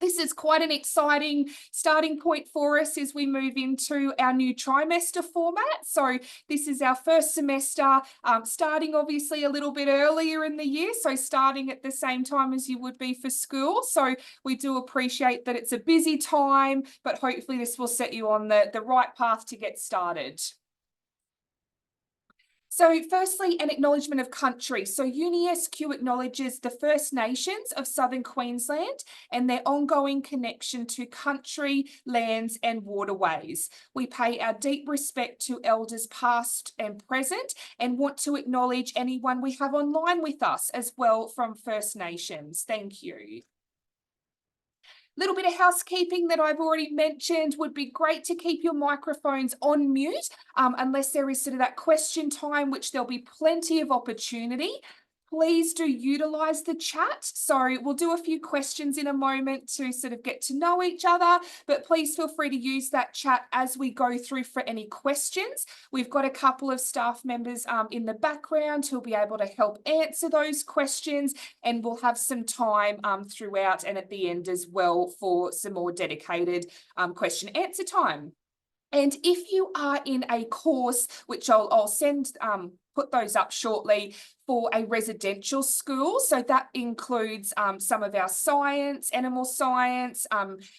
This is quite an exciting starting point for us as we move into our new trimester format. So this is our first semester, starting obviously a little bit earlier in the year, so starting at the same time as you would be for school. So we do appreciate that it's a busy time, but hopefully this will set you on the right path to get started. So firstly, an acknowledgement of country. So UniSQ acknowledges the First Nations of Southern Queensland and their ongoing connection to country, lands and waterways. We pay our deep respect to elders past and present and want to acknowledge anyone we have online with us as well from First Nations. Thank you. Little bit of housekeeping that I've already mentioned. Would be great to keep your microphones on mute unless there is sort of that question time, which there'll be plenty of opportunity. Please do utilize the chat. So we'll do a few questions in a moment to sort of get to know each other, but please feel free to use that chat as we go through for any questions. We've got a couple of staff members in the background who'll be able to help answer those questions, and we'll have some time throughout and at the end as well for some more dedicated question answer time. And if you are in a course, which I'll send, put those up shortly, for a residential school, so that includes some of our science, animal science,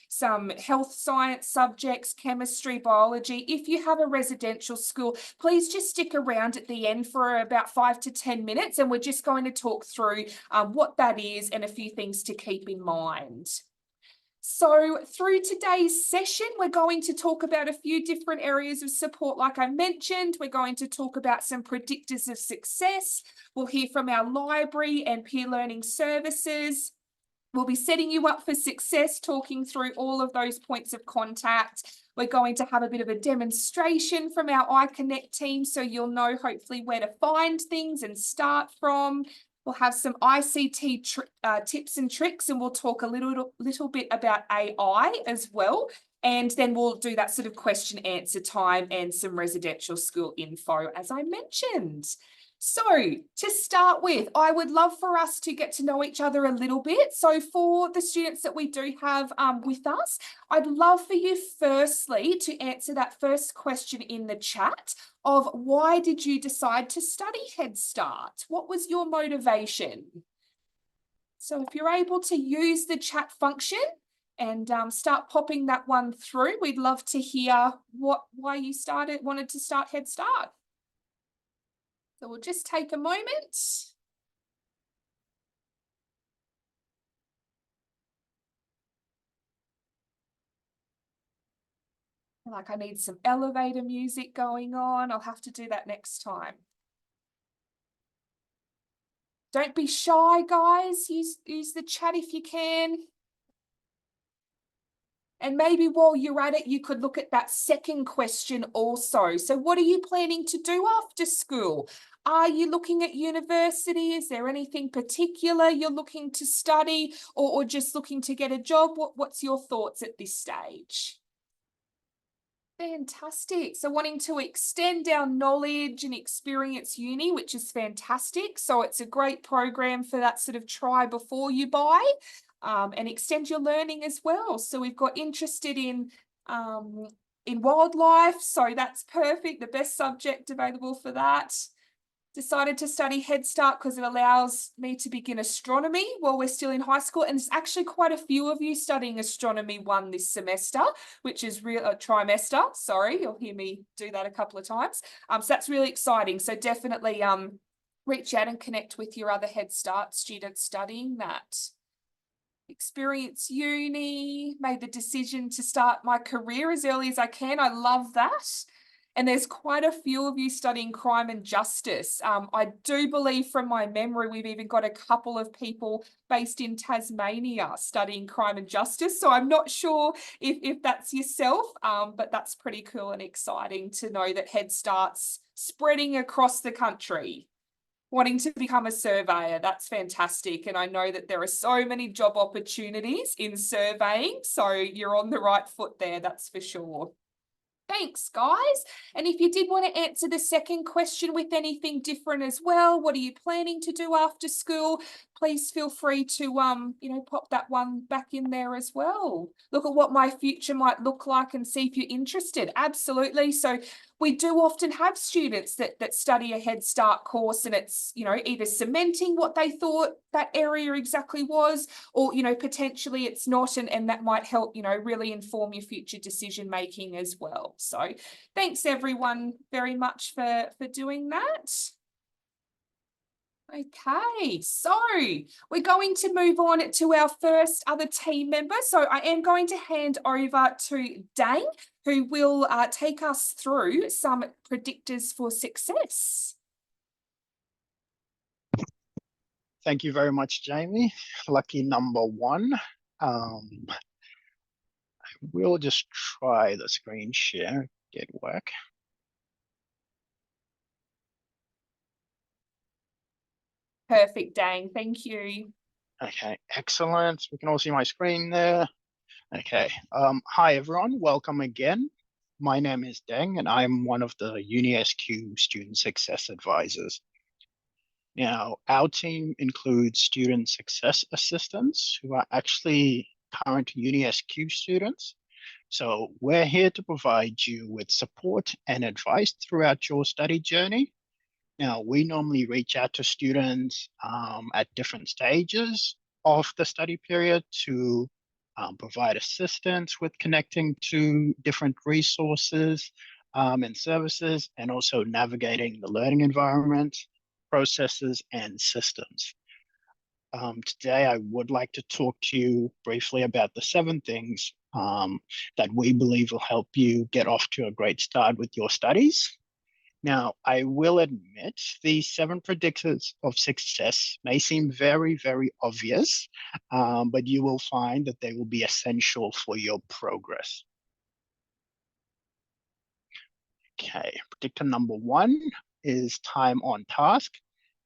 some health science subjects, chemistry, biology. If you have a residential school, please just stick around at the end for about 5 to 10 minutes, and we're just going to talk through what that is and a few things to keep in mind. So through today's session, we're going to talk about a few different areas of support. Like I mentioned, we're going to talk about some predictors of success. We'll hear from our library and peer learning services. We'll be setting you up for success, talking through all of those points of contact. We're going to have a bit of a demonstration from our iConnect team, so you'll know hopefully where to find things and start from. We'll have some ICT tips and tricks, and we'll talk a little bit about AI as well. And then we'll do that sort of question answer time and some residential school info, as I mentioned. So to start with, I would love for us to get to know each other a little bit. So for the students that we do have with us, I'd love for you firstly to answer that first question in the chat of why did you decide to study Head Start? What was your motivation? So if you're able to use the chat function and start popping that one through, we'd love to hear why you wanted to start Head Start. So we'll just take a moment. Like I need some elevator music going on. I'll have to do that next time. Don't be shy, guys. Use the chat if you can. And maybe while you're at it, you could look at that second question also. So what are you planning to do after school? Are you looking at university? Is there anything particular you're looking to study, or just looking to get a job? What's your thoughts at this stage? Fantastic. So wanting to extend our knowledge and experience uni, which is fantastic. So it's a great program for that sort of try before you buy. And extend your learning as well. So we've got interested in wildlife, so that's perfect, the best subject available for that. Decided to study Head Start because it allows me to begin astronomy while we're still in high school. And there's actually quite a few of you studying Astronomy 1 this semester, which is trimester. Sorry, you'll hear me do that a couple of times. So that's really exciting. So definitely reach out and connect with your other Head Start students studying that. Experience uni, made the decision to start my career as early as I can. I love that. And there's quite a few of you studying crime and justice. I do believe from my memory, we've even got a couple of people based in Tasmania studying crime and justice. So I'm not sure if that's yourself, but that's pretty cool and exciting to know that Head Start's spreading across the country. Wanting to become a surveyor, that's fantastic. And I know that there are so many job opportunities in surveying, so you're on the right foot there, that's for sure. Thanks, guys. And if you did want to answer the second question with anything different as well, what are you planning to do after school? please feel free to, you know, pop that one back in there as well. Look at what my future might look like and see if you're interested. Absolutely. So we do often have students that study a Head Start course, and it's, you know, either cementing what they thought that area exactly was, or, you know, potentially it's not, and that might help, you know, really inform your future decision making as well. So thanks everyone very much for doing that. Okay, so we're going to move on to our first other team member. So I am going to hand over to Dane, who will take us through some predictors for success. Thank you very much, Jamie. Lucky number one. We'll just try the screen share, get work. Perfect, Dane. Thank you. Okay, excellent. We can all see my screen there. Okay. Hi, everyone. Welcome again. My name is Deng, and I'm one of the UniSQ Student Success Advisors. Now, our team includes student success assistants who are actually current UniSQ students. So we're here to provide you with support and advice throughout your study journey. Now, we normally reach out to students at different stages of the study period to provide assistance with connecting to different resources and services, and also navigating the learning environment, processes, and systems. Today, I would like to talk to you briefly about the 7 things that we believe will help you get off to a great start with your studies. Now, I will admit these 7 predictors of success may seem very, very obvious, but you will find that they will be essential for your progress. Okay, predictor number 1 is time on task.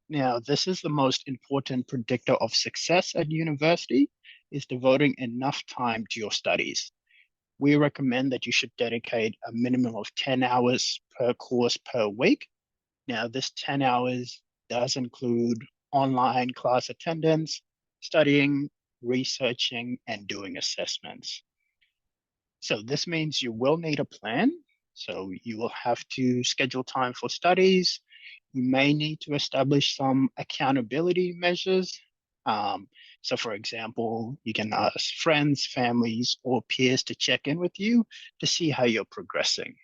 Now, this is the most important predictor of success at university, is devoting enough time to your studies. We recommend that you should dedicate a minimum of 10 hours per course per week. Now, this 10 hours does include online class attendance, studying, researching, and doing assessments. So this means you will need a plan. So you will have to schedule time for studies. You may need to establish some accountability measures. So for example, you can ask friends, families, or peers to check in with you to see how you're progressing.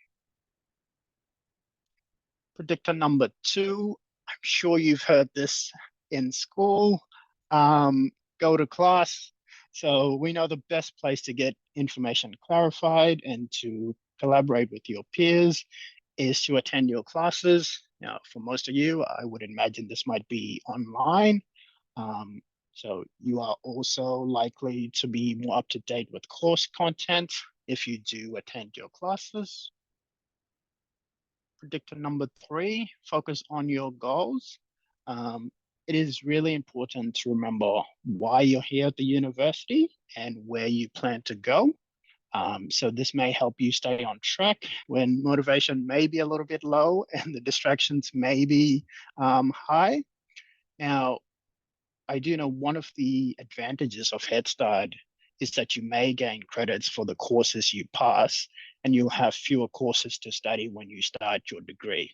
Predictor number 2, I'm sure you've heard this in school, go to class. So we know the best place to get information clarified and to collaborate with your peers is to attend your classes. Now, for most of you, I would imagine this might be online. So you are also likely to be more up to date with course content if you do attend your classes. Predictor number 3, focus on your goals. It is really important to remember why you're here at the university and where you plan to go. So this may help you stay on track when motivation may be a little bit low and the distractions may be high. Now, I do know one of the advantages of Head Start is that you may gain credits for the courses you pass, and you'll have fewer courses to study when you start your degree.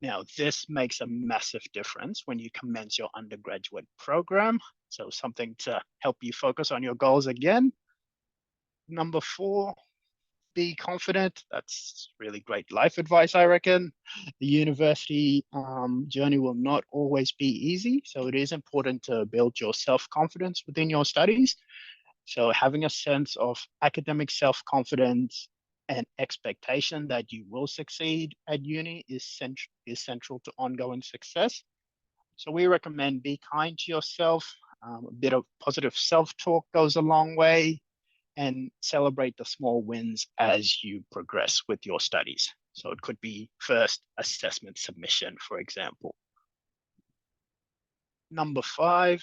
Now, this makes a massive difference when you commence your undergraduate program. So something to help you focus on your goals again. Number 4, be confident. That's really great life advice, I reckon. The university journey will not always be easy, so it is important to build your self-confidence within your studies. So having a sense of academic self-confidence and expectation that you will succeed at uni is central to ongoing success. So we recommend be kind to yourself. A bit of positive self-talk goes a long way, and celebrate the small wins as you progress with your studies. So it could be first assessment submission, for example. Number 5,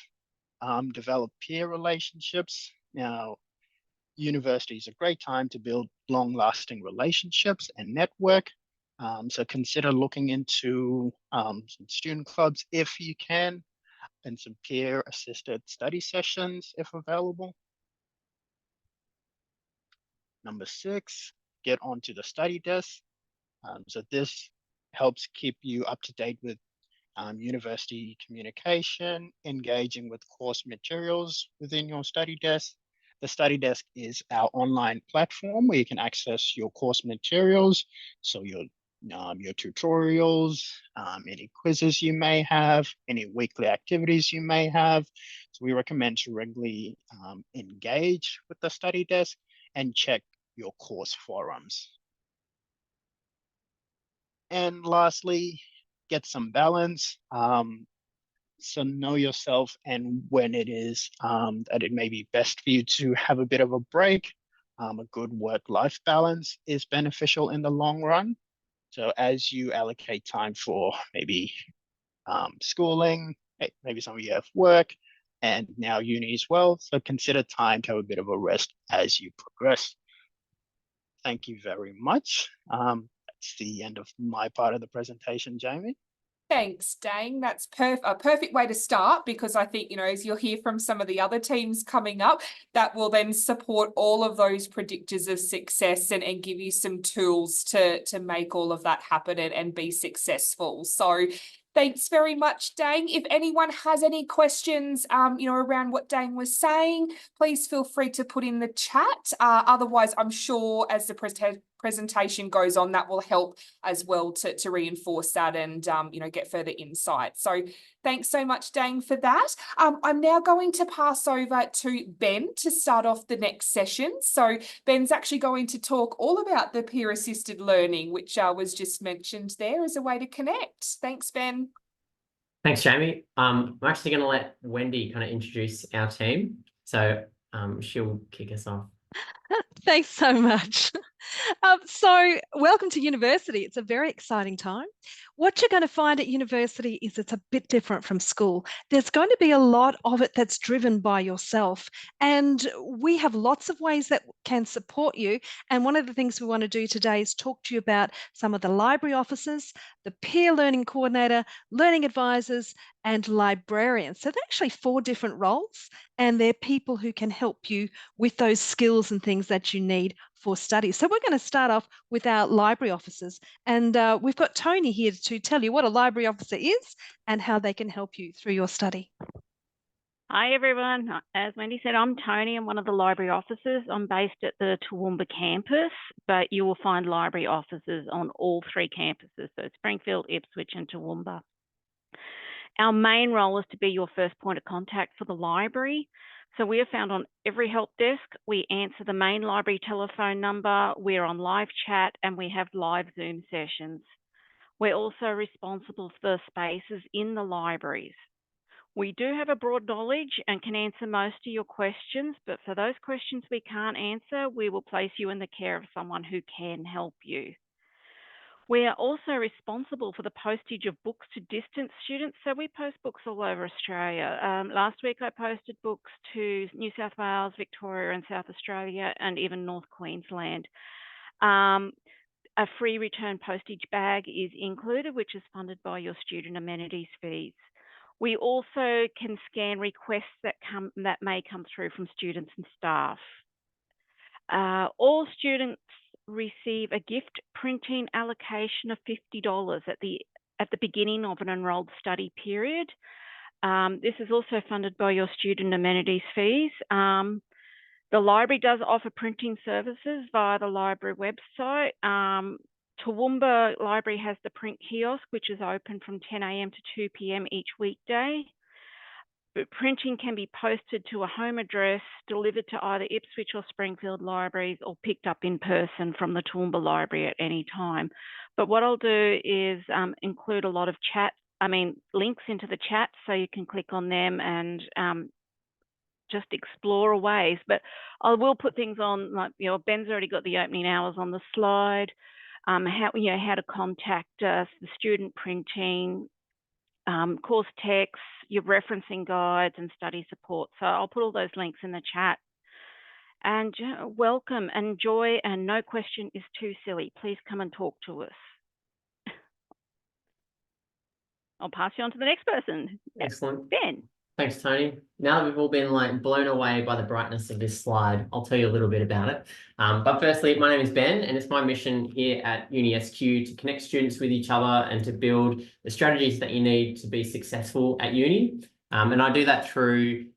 develop peer relationships. Now, university is a great time to build long-lasting relationships and network. So consider looking into some student clubs if you can. and some peer-assisted study sessions if available. Number 6, get onto the study desk. So this helps keep you up to date with university communication, engaging with course materials within your study desk. The study desk is our online platform where you can access your course materials, so your tutorials, any quizzes you may have, any weekly activities you may have. So we recommend to regularly engage with the study desk and check your course forums. And lastly, get some balance. So know yourself and when it is that it may be best for you to have a bit of a break. A good work-life balance is beneficial in the long run. So as you allocate time for maybe schooling, maybe some of you have work, and now uni as well. So consider time to have a bit of a rest as you progress. Thank you very much. That's the end of my part of the presentation, Jamie. Thanks, Dane. That's a perfect way to start, because I think, as you'll hear from some of the other teams coming up, that will then support all of those predictors of success and give you some tools to make all of that happen and be successful. So thanks very much, Dane. If anyone has any questions, around what Dane was saying, please feel free to put in the chat. Otherwise, I'm sure as the presentation goes on, that will help as well to reinforce that and get further insight. So thanks so much, Dane, for that. I'm now going to pass over to Ben to start off the next session. So Ben's actually going to talk all about the peer-assisted learning, which was just mentioned there as a way to connect. Thanks, Ben. Thanks, Jamie. I'm actually going to let Wendy kind of introduce our team. So she'll kick us off. Thanks so much. So welcome to university. It's a very exciting time. What you're going to find at university is it's a bit different from school. There's going to be a lot of it that's driven by yourself. And we have lots of ways that can support you. And one of the things we want to do today is talk to you about some of the library officers, the peer learning coordinator, learning advisors, and librarians. So they're actually 4 different roles, and they're people who can help you with those skills and things that you need for study. So we're going to start off with our library officers, and we've got Tony here to tell you what a library officer is and how they can help you through your study. Hi everyone, as Wendy said, I'm Tony. I'm one of the library officers. I'm based at the Toowoomba campus, but you will find library officers on all 3 campuses, so Springfield, Ipswich and Toowoomba. Our main role is to be your first point of contact for the library. So we are found on every help desk. We answer the main library telephone number. We're on live chat and we have live Zoom sessions. We're also responsible for the spaces in the libraries. We do have a broad knowledge and can answer most of your questions, but for those questions we can't answer, we will place you in the care of someone who can help you. We are also responsible for the postage of books to distance students. So we post books all over Australia. Last week I posted books to New South Wales, Victoria and South Australia and even North Queensland. A free return postage bag is included, which is funded by your student amenities fees. We also can scan requests that may come through from students and staff. All students receive a gift printing allocation of $50 at the beginning of an enrolled study period. This is also funded by your student amenities fees. The library does offer printing services via the library website. Toowoomba Library has the print kiosk, which is open from 10 a.m. to 2 p.m. each weekday. But printing can be posted to a home address, delivered to either Ipswich or Springfield libraries, or picked up in person from the Toowoomba Library at any time. But what I'll do is include a lot of links into the chat, so you can click on them and just explore ways. But I will put things on, like, Ben's already got the opening hours on the slide, how to contact us, the student printing, course texts, your referencing guides and study support. So I'll put all those links in the chat. And welcome, enjoy, and no question is too silly. Please come and talk to us. I'll pass you on to the next person. That's Excellent. Ben. Thanks, Tony. Now that we've all been like blown away by the brightness of this slide, I'll tell you a little bit about it. But firstly, my name is Ben, and it's my mission here at UniSQ to connect students with each other and to build the strategies that you need to be successful at uni. And I do that through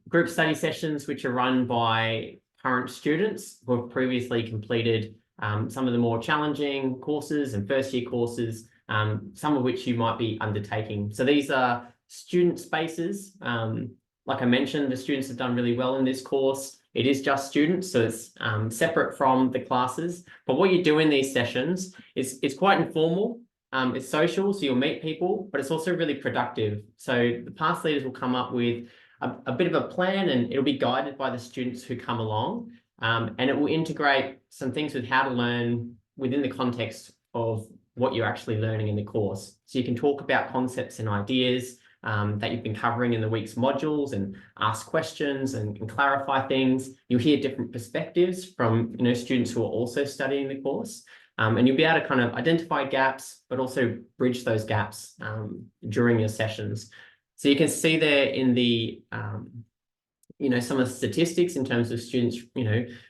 group study sessions, which are run by current students who have previously completed some of the more challenging courses and first-year courses, some of which you might be undertaking. So these are student spaces. Like I mentioned, the students have done really well in this course. It is just students, so it's separate from the classes. But what you do in these sessions is it's quite informal. It's social, so you'll meet people, but it's also really productive. So the past leaders will come up with a bit of a plan, and it'll be guided by the students who come along. And it will integrate some things with how to learn within the context of what you're actually learning in the course. So you can talk about concepts and ideas that you've been covering in the week's modules and ask questions and clarify things. You'll hear different perspectives from students who are also studying the course. And you'll be able to kind of identify gaps, but also bridge those gaps during your sessions. So you can see there in the some of the statistics in terms of students,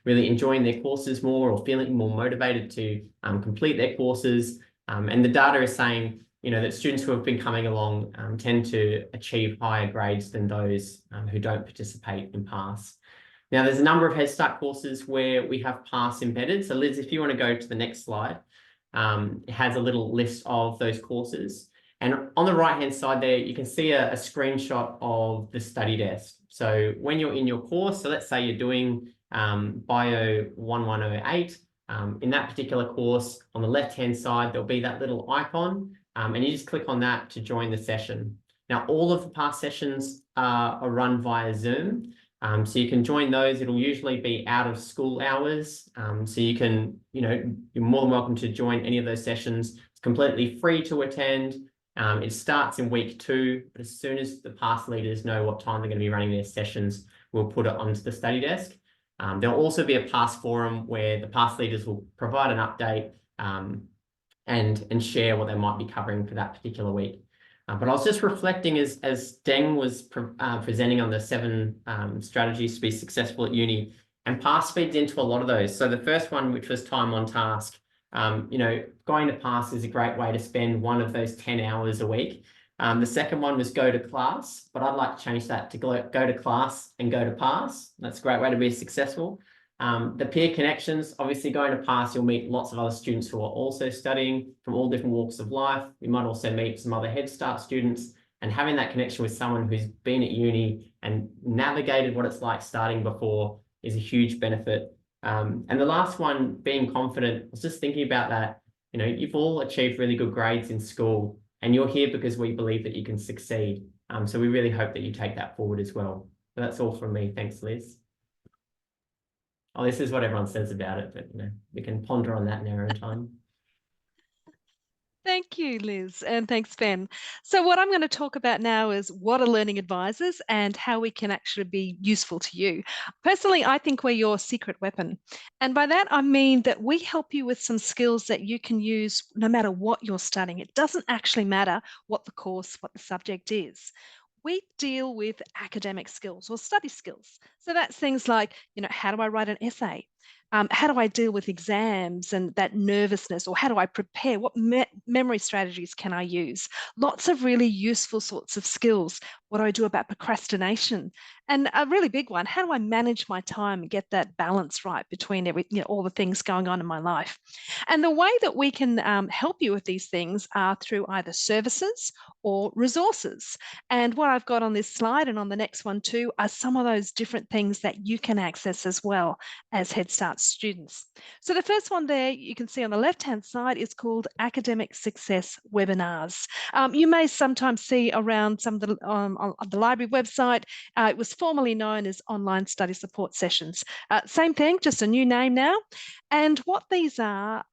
really enjoying their courses more or feeling more motivated to complete their courses. And the data is saying, that students who have been coming along tend to achieve higher grades than those who don't participate in PASS. Now, there's a number of Head Start courses where we have PASS embedded. So Liz, if you want to go to the next slide, it has a little list of those courses. And on the right-hand side there, you can see a screenshot of the StudyDesk. So when you're in your course, so let's say you're doing Bio 1108, in that particular course, on the left-hand side, there'll be that little icon, and you just click on that to join the session. Now, all of the PASS sessions are run via Zoom. So you can join those. It'll usually be out of school hours. So you can, you're more than welcome to join any of those sessions. It's completely free to attend. It starts in week 2, but as soon as the PASS leaders know what time they're going to be running their sessions, we'll put it onto the StudyDesk. There'll also be a PASS forum where the PASS leaders will provide an update and share what they might be covering for that particular week. But I was just reflecting as Deng was presenting on the 7 strategies to be successful at uni, and PASS feeds into a lot of those. So the first one, which was time on task, going to PASS is a great way to spend one of those 10 hours a week. The second one was go to class, but I'd like to change that to go to class and go to PASS. That's a great way to be successful. The peer connections, obviously going to PASS, you'll meet lots of other students who are also studying from all different walks of life. We might also meet some other Head Start students, and having that connection with someone who's been at uni and navigated what it's like starting before is a huge benefit. And the last one, being confident, I was just thinking about that. You've all achieved really good grades in school, and you're here because we believe that you can succeed. So we really hope that you take that forward as well. So that's all from me. Thanks, Liz. Oh, this is what everyone says about it, but we can ponder on that in our own time. Thank you, Liz, and thanks, Ben. So what I'm going to talk about now is what are learning advisors and how we can actually be useful to you. Personally, I think we're your secret weapon. And by that, I mean that we help you with some skills that you can use no matter what you're studying. It doesn't actually matter what the course, what the subject is. We deal with academic skills or study skills. So that's things like, how do I write an essay? How do I deal with exams and that nervousness, or how do I prepare? What memory strategies can I use? Lots of really useful sorts of skills. What do I do about procrastination? And a really big one, how do I manage my time and get that balance right between all the things going on in my life? And the way that we can help you with these things are through either services or resources. And what I've got on this slide and on the next one too are some of those different things that you can access as well as Head Start students. So the first one there you can see on the left-hand side is called Academic Success Webinars. You may sometimes see around some of the on the library website. It was formerly known as Online Study Support Sessions. Same thing, just a new name now. And what these are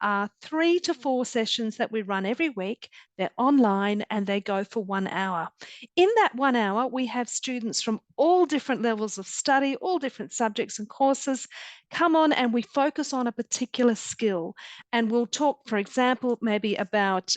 3 to 4 sessions that we run every week. They're online and they go for 1 hour. In that 1 hour, we have students from all different levels of study, all different subjects and courses come on, and we focus on a particular skill. And we'll talk, for example, maybe about,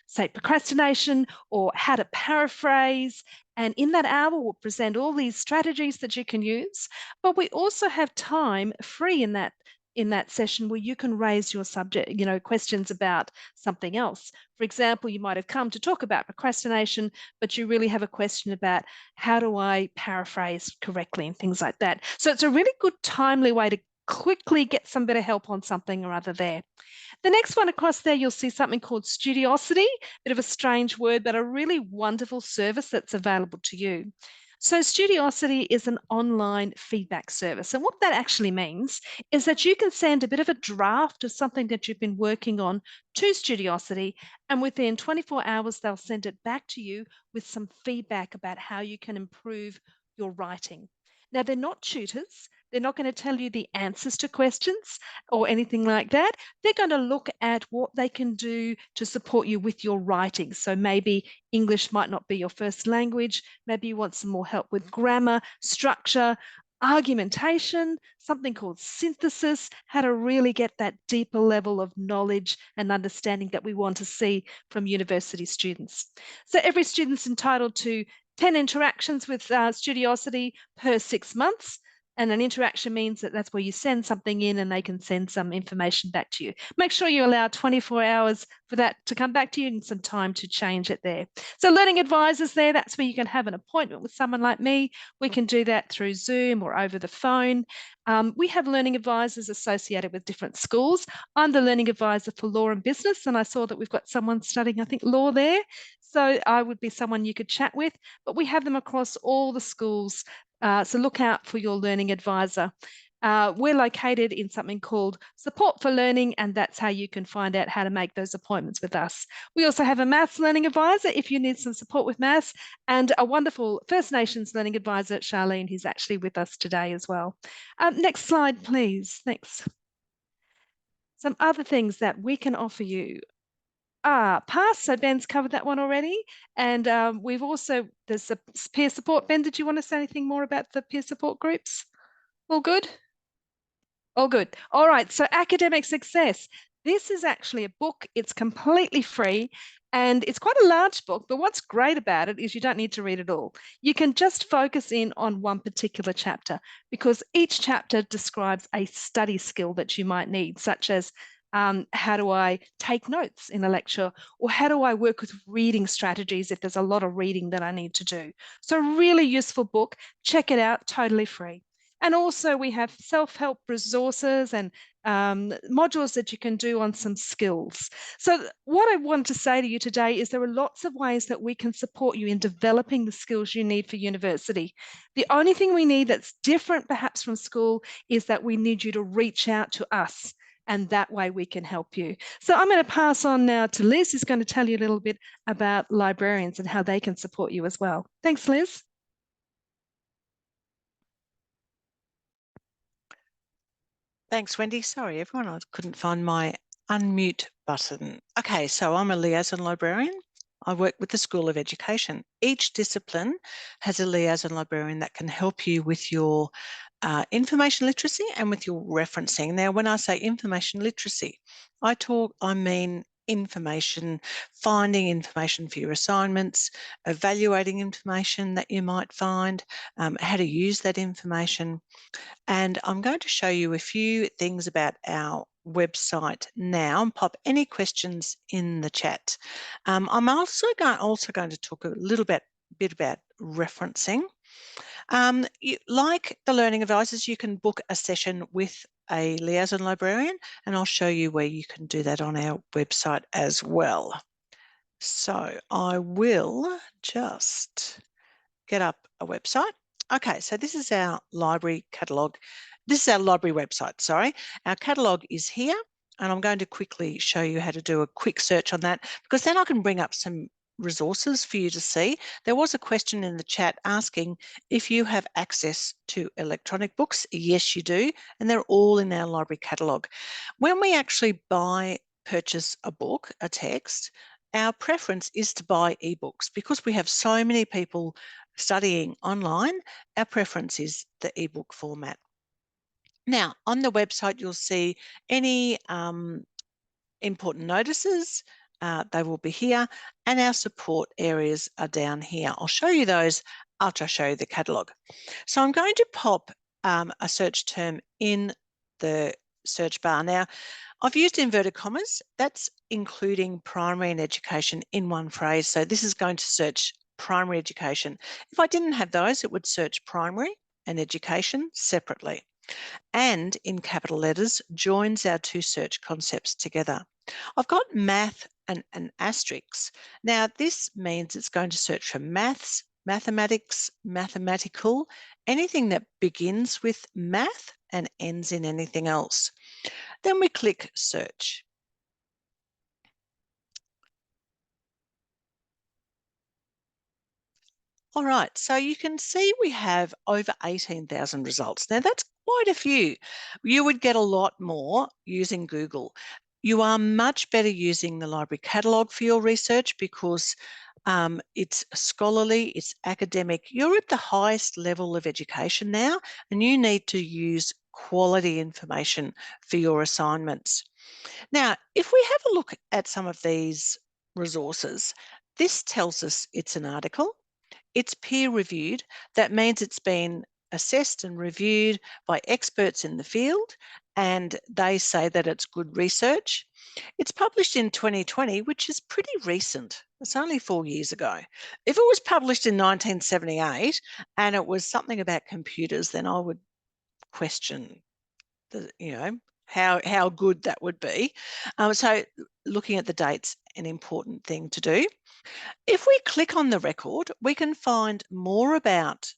say, procrastination or how to paraphrase. And in that hour, we'll present all these strategies that you can use. But we also have time free in that session where you can raise your subject, questions about something else. For example, you might have come to talk about procrastination, but you really have a question about how do I paraphrase correctly and things like that. So it's a really good timely way to quickly get some better help on something or other there. The next one across there, you'll see something called Studiosity, bit of a strange word, but a really wonderful service that's available to you. So Studiosity is an online feedback service. And what that actually means is that you can send a bit of a draft of something that you've been working on to Studiosity, and within 24 hours, they'll send it back to you with some feedback about how you can improve your writing. Now, they're not tutors. They're not going to tell you the answers to questions or anything like that. They're going to look at what they can do to support you with your writing. So maybe English might not be your first language. Maybe you want some more help with grammar, structure, argumentation, something called synthesis, how to really get that deeper level of knowledge and understanding that we want to see from university students. So every student's entitled to 10 interactions with Studiosity per 6 months. And an interaction means that that's where you send something in and they can send some information back to you. Make sure you allow 24 hours for that to come back to you and some time to change it there. So learning advisors there, that's where you can have an appointment with someone like me. We can do that through Zoom or over the phone. We have learning advisors associated with different schools. I'm the learning advisor for law and business, and I saw that we've got someone studying, I think, law there. So I would be someone you could chat with, but we have them across all the schools. So look out for your learning advisor. We're located in something called Support for Learning, and that's how you can find out how to make those appointments with us. We also have a maths learning advisor if you need some support with maths, and a wonderful First Nations learning advisor, Charlene, who's actually with us today as well. Next slide, please. Thanks. Some other things that we can offer you. Pass. So Ben's covered that one already. And we've also, there's a peer support. Ben, did you want to say anything more about the peer support groups? All good? All good. All right. So Academic Success. This is actually a book. It's completely free and it's quite a large book. But what's great about it is you don't need to read it all. You can just focus in on one particular chapter because each chapter describes a study skill that you might need, such as how do I take notes in a lecture, or how do I work with reading strategies if there's a lot of reading that I need to do. So really useful book. Check it out, totally free. And also we have self-help resources and modules that you can do on some skills. So what I want to say to you today is there are lots of ways that we can support you in developing the skills you need for university. The only thing we need that's different perhaps from school is that we need you to reach out to us, and that way we can help you. So I'm going to pass on now to Liz, who's going to tell you a little bit about librarians and how they can support you as well. Thanks, Liz. Thanks, Wendy. Sorry, everyone, I couldn't find my unmute button. Okay, so I'm a liaison librarian. I work with the School of Education. Each discipline has a liaison librarian that can help you with your information literacy and with your referencing. Now, when I say information literacy, I mean information, finding information for your assignments, evaluating information that you might find, how to use that information. And I'm going to show you a few things about our website now and pop any questions in the chat. I'm also going to talk a little bit about referencing. Like the learning advisors, you can book a session with a liaison librarian, and I'll show you where you can do that on our website as well. So I will just get up a website. Okay, so this is our library catalogue. This is our library website, sorry. Our catalogue is here, and I'm going to quickly show you how to do a quick search on that, because then I can bring up some resources for you to see. There was a question in the chat asking if you have access to electronic books. Yes, you do, and they're all in our library catalogue. When we actually purchase a book, a text, our preference is to buy ebooks because we have so many people studying online. Our preference is the ebook format. Now, on the website, you'll see any important notices. They will be here, and our support areas are down here. I'll show you those after I show you the catalogue. So I'm going to pop a search term in the search bar. Now, I've used inverted commas. That's including primary and education in one phrase. So this is going to search primary education. If I didn't have those, it would search primary and education separately. And in capital letters, joins our two search concepts together. I've got math and an asterisk. Now, this means it's going to search for maths, mathematics, mathematical, anything that begins with math and ends in anything else. Then we click search. All right, so you can see we have over 18,000 results. Now that's quite a few. You would get a lot more using Google. You are much better using the library catalogue for your research because it's scholarly, it's academic. You're at the highest level of education now, and you need to use quality information for your assignments. Now, if we have a look at some of these resources, this tells us it's an article. It's peer reviewed. That means it's been assessed and reviewed by experts in the field, and they say that it's good research. It's published in 2020, which is pretty recent. It's only 4 years ago. If it was published in 1978 and it was something about computers, then I would question how good that would be. So looking at the date's an important thing to do. If we click on the record, we can find more about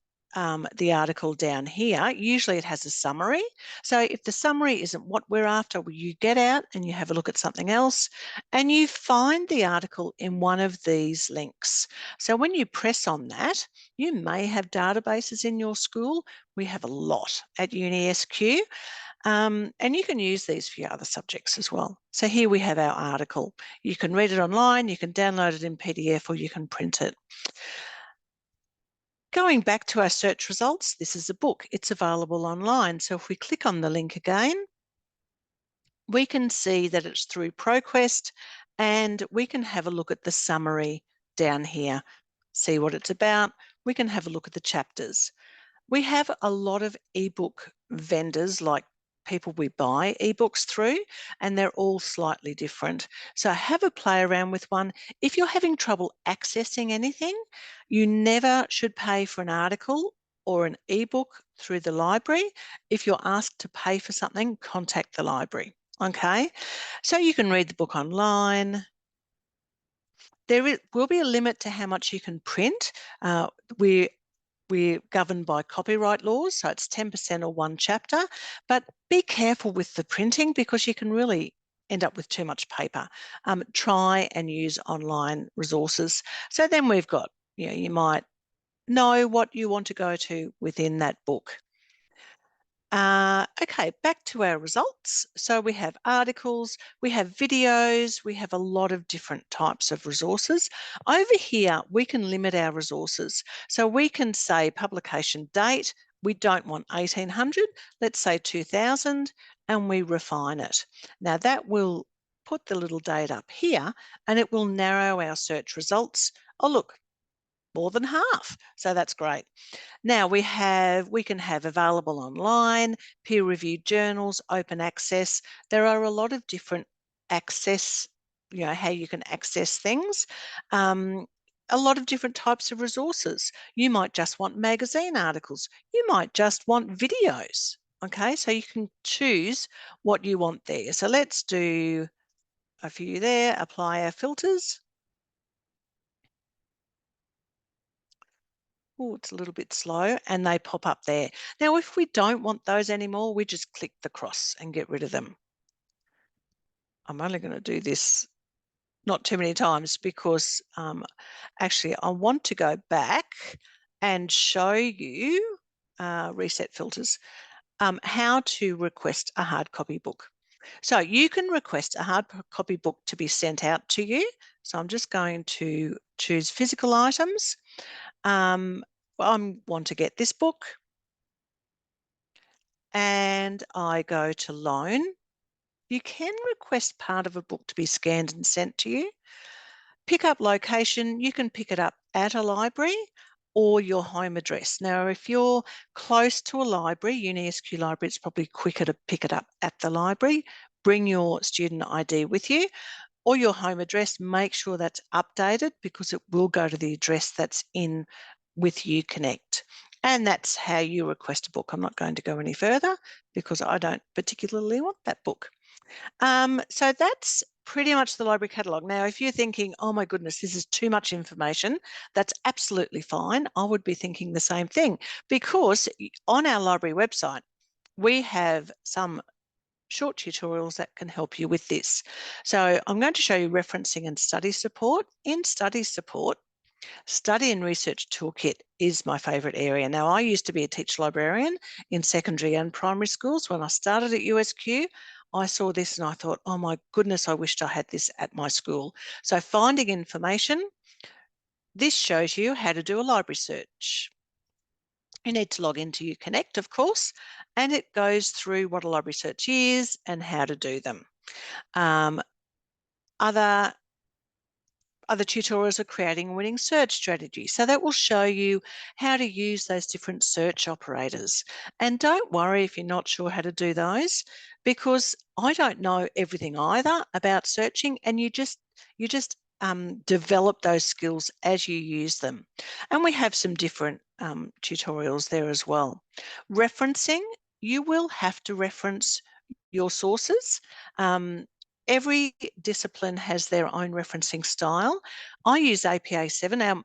the article down here. Usually it has a summary. So if the summary isn't what we're after, you get out and you have a look at something else and you find the article in one of these links. So when you press on that, you may have databases in your school. We have a lot at UniSQ. And you can use these for your other subjects as well. So here we have our article. You can read it online, you can download it in PDF, or you can print it. Going back to our search results, this is a book. It's available online. So if we click on the link again, we can see that it's through ProQuest, and we can have a look at the summary down here, see what it's about. We can have a look at the chapters. We have a lot of ebook vendors, like people we buy ebooks through, and they're all slightly different. So have a play around with one. If you're having trouble accessing anything, you never should pay for an article or an ebook through the library. If you're asked to pay for something, contact the library. Okay, so you can read the book online. There will be a limit to how much you can print. We're governed by copyright laws, so it's 10% or one chapter, but be careful with the printing because you can really end up with too much paper. Try and use online resources. So then we've got, you might know what you want to go to within that book. Okay, back to our results. So we have articles, we have videos, we have a lot of different types of resources. Over here, we can limit our resources. So we can say publication date, we don't want 1800, let's say 2000, and we refine it. Now that will put the little date up here and it will narrow our search results. Oh, look, more than half. So that's great. Now we can have available online, peer-reviewed journals, open access. There are a lot of different access, how you can access things. A lot of different types of resources. You might just want magazine articles. You might just want videos. Okay, so you can choose what you want there. So let's do a few there, apply our filters. Oh, it's a little bit slow, and they pop up there. Now, if we don't want those anymore, we just click the cross and get rid of them. I'm only going to do this not too many times, because actually I want to go back and show you, reset filters, how to request a hard copy book. So you can request a hard copy book to be sent out to you. So I'm just going to choose physical items. I want to get this book, and I go to loan. You can request part of a book to be scanned and sent to you. Pick up location, you can pick it up at a library or your home address. Now, if you're close to a library, UniSQ library, it's probably quicker to pick it up at the library. Bring your student ID with you, or your home address. Make sure that's updated, because it will go to the address that's in with UConnect. And that's how you request a book. I'm not going to go any further because I don't particularly want that book. So that's pretty much the library catalogue. Now, if you're thinking, oh my goodness, this is too much information, that's absolutely fine. I would be thinking the same thing, because on our library website, we have some short tutorials that can help you with this. So I'm going to show you referencing and study support. In study support, Study and Research Toolkit is my favourite area. Now, I used to be a teacher librarian in secondary and primary schools. When I started at USQ, I saw this and I thought, oh my goodness, I wished I had this at my school. So finding information, this shows you how to do a library search. You need to log into UConnect, of course, and it goes through what a library search is and how to do them. Other tutorials are creating a winning search strategy. So that will show you how to use those different search operators. And don't worry if you're not sure how to do those, because I don't know everything either about searching, and you just develop those skills as you use them. And we have some different tutorials there as well. Referencing, you will have to reference your sources. Every discipline has their own referencing style. I use APA 7.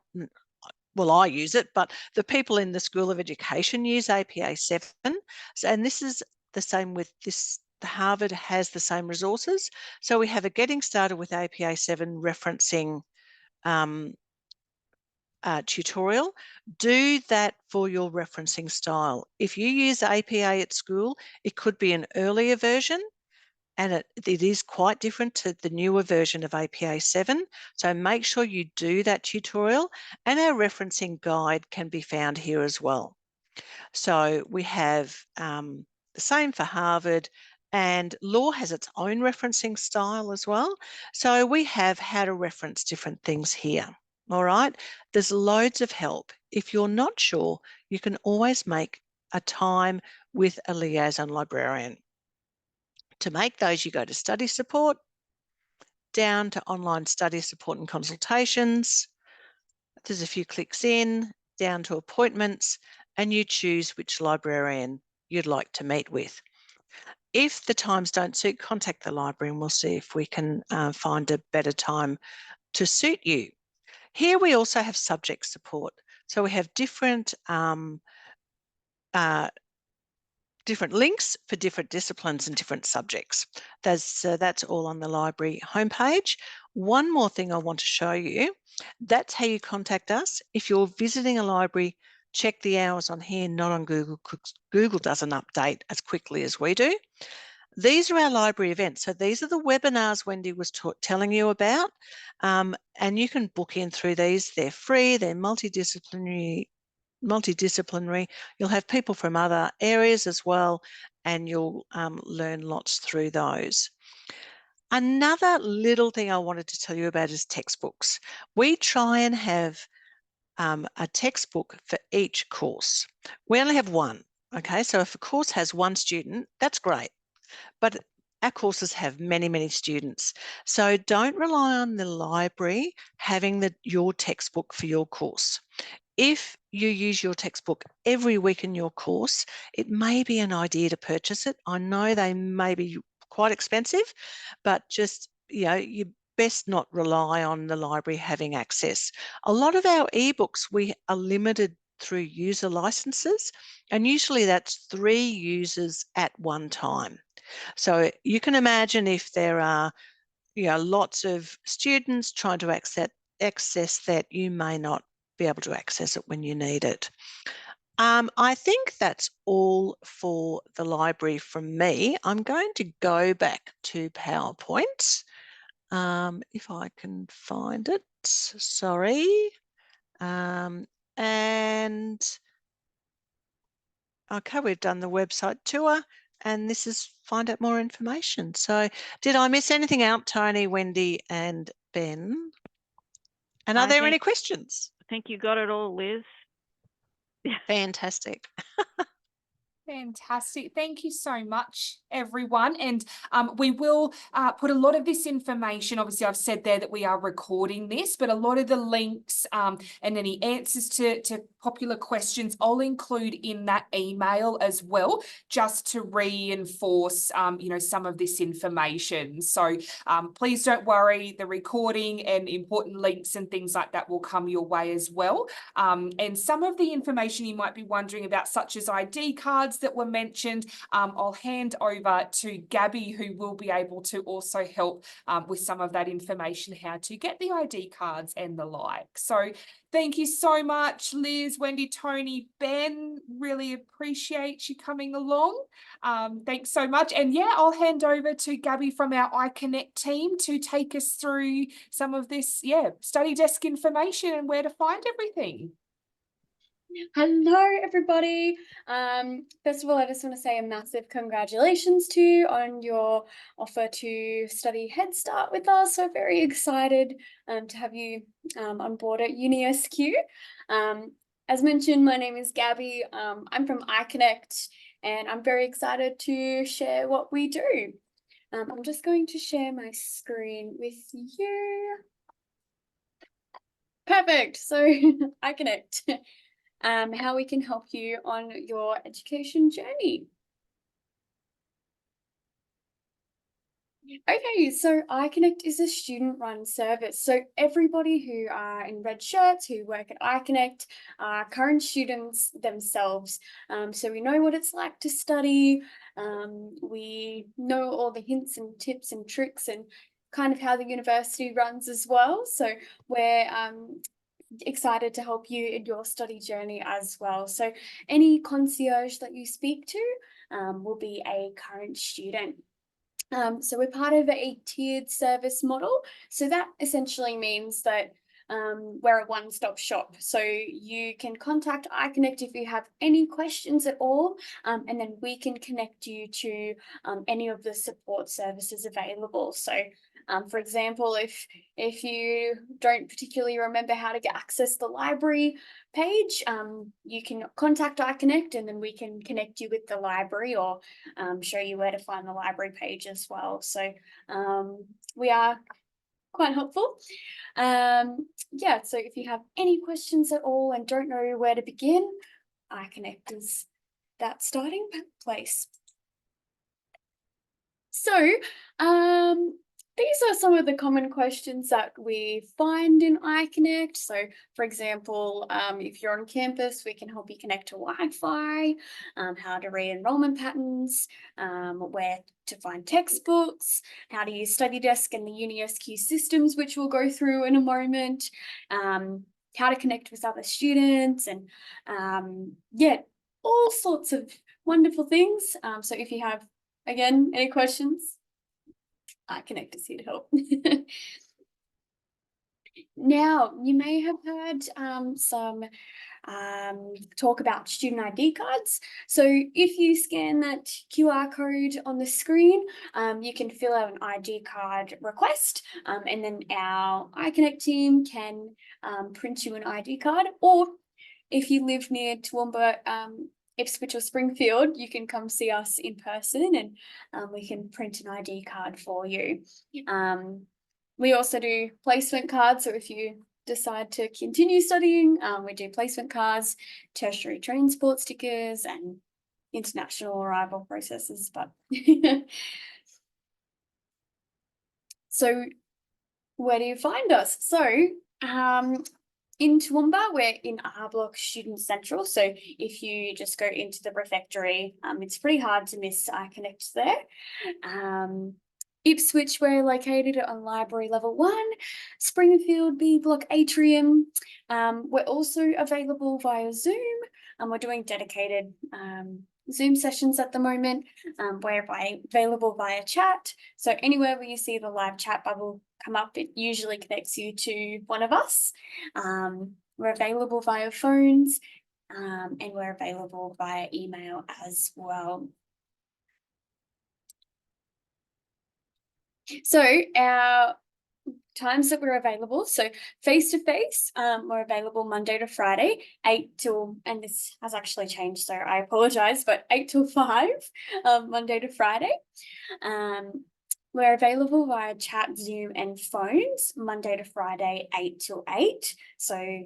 Well, I use it, but the people in the School of Education use APA 7. And this is the same with this. Harvard has the same resources. So we have a Getting Started with APA 7 referencing tutorial. Do that for your referencing style. If you use APA at school, it could be an earlier version, and it is quite different to the newer version of APA 7. So make sure you do that tutorial, and our referencing guide can be found here as well. So we have the same for Harvard, and law has its own referencing style as well. So we have how to reference different things here. All right, there's loads of help. If you're not sure, you can always make a time with a liaison librarian. To make those, you go to study support, down to online study support and consultations. There's a few clicks in, down to appointments, and you choose which librarian you'd like to meet with. If the times don't suit, contact the library and we'll see if we can find a better time to suit you. Here we also have subject support. So we have different links for different disciplines and different subjects. That's all on the library homepage. One more thing I want to show you, that's how you contact us. If you're visiting a library, check the hours on here, not on Google, because Google doesn't update as quickly as we do. These are our library events. So these are the webinars Wendy was telling you about, and you can book in through these. They're free, they're multidisciplinary. You'll have people from other areas as well, and you'll learn lots through those. Another little thing I wanted to tell you about is textbooks. We try and have a textbook for each course. We only have one, okay? So if a course has one student, that's great. But our courses have many, many students. So don't rely on the library having your textbook for your course. If you use your textbook every week in your course, it may be an idea to purchase it. I know they may be quite expensive, but just, you best not rely on the library having access. A lot of our ebooks, we are limited through user licenses, and usually that's 3 users at one time. So you can imagine if there are lots of students trying to access that, you may not be able to access it when you need it. I think that's all for the library from me. I'm going to go back to PowerPoint. If I can find it, sorry. And okay, we've done the website tour, and this is find out more information. So did I miss anything out, Tony, Wendy and Ben? And are there any questions? I think you got it all, Liz. Fantastic. Fantastic. Thank you so much, everyone. And we will put a lot of this information, obviously I've said there that we are recording this, but a lot of the links and any answers to popular questions I'll include in that email as well, just to reinforce, some of this information. So please don't worry, the recording and important links and things like that will come your way as well. And some of the information you might be wondering about, such as ID cards that were mentioned, I'll hand over to Gabby, who will be able to also help with some of that information, how to get the ID cards and the like. So thank you so much, Liz, Wendy, Tony, Ben. Really appreciate you coming along. Thanks so much. And yeah, I'll hand over to Gabby from our iConnect team to take us through some of this, StudyDesk information and where to find everything. Hello, everybody. First of all, I just want to say a massive congratulations to you on your offer to study Head Start with us. We're very excited to have you on board at UniSQ. As mentioned, my name is Gabby. I'm from iConnect, and I'm very excited to share what we do. I'm just going to share my screen with you. Perfect. So iConnect. How we can help you on your education journey. Okay, so iConnect is a student-run service. So everybody who are in red shirts, who work at iConnect, are current students themselves. So we know what it's like to study. We know all the hints and tips and tricks and kind of how the university runs as well. So we're excited to help you in your study journey as well. So any concierge that you speak to will be a current student. So we're part of a tiered service model. So that essentially means that we're a one-stop shop. So you can contact iConnect if you have any questions at all, and then we can connect you to any of the support services available. So for example, if you don't particularly remember how to access the library page, you can contact iConnect, and then we can connect you with the library, or show you where to find the library page as well. So we are quite helpful. So if you have any questions at all and don't know where to begin, iConnect is that starting place. So these are some of the common questions that we find in iConnect. So for example, if you're on campus, we can help you connect to Wi-Fi, how to read enrollment patterns, where to find textbooks, how to use StudyDesk and the UniSQ systems, which we'll go through in a moment, how to connect with other students, and all sorts of wonderful things. So if you have, again, any questions, iConnect is here to help. Now, you may have heard some talk about student ID cards. So if you scan that QR code on the screen, you can fill out an ID card request, and then our iConnect team can print you an ID card. Or if you live near Toowoomba, Ipswich or Springfield, you can come see us in person, and we can print an ID card for you. We also do placement cards, so if you decide to continue studying, we do placement cards, tertiary transport stickers, and international arrival processes. But so where do you find us? So in Toowoomba, we're in R Block Student Central. So if you just go into the refectory, it's pretty hard to miss iConnect there. Ipswich, we're located on Library Level 1, Springfield, B Block Atrium. We're also available via Zoom, and we're doing dedicated Zoom sessions at the moment. We're available via chat. So anywhere where you see the live chat bubble come up, it usually connects you to one of us. We're available via phones, and we're available via email as well. So our times that we're available, so face-to-face, we're available Monday to Friday, 8 till, and this has actually changed, so I apologize, but 8 till 5, Monday to Friday. We're available via chat, Zoom and phones, Monday to Friday, 8 till 8. So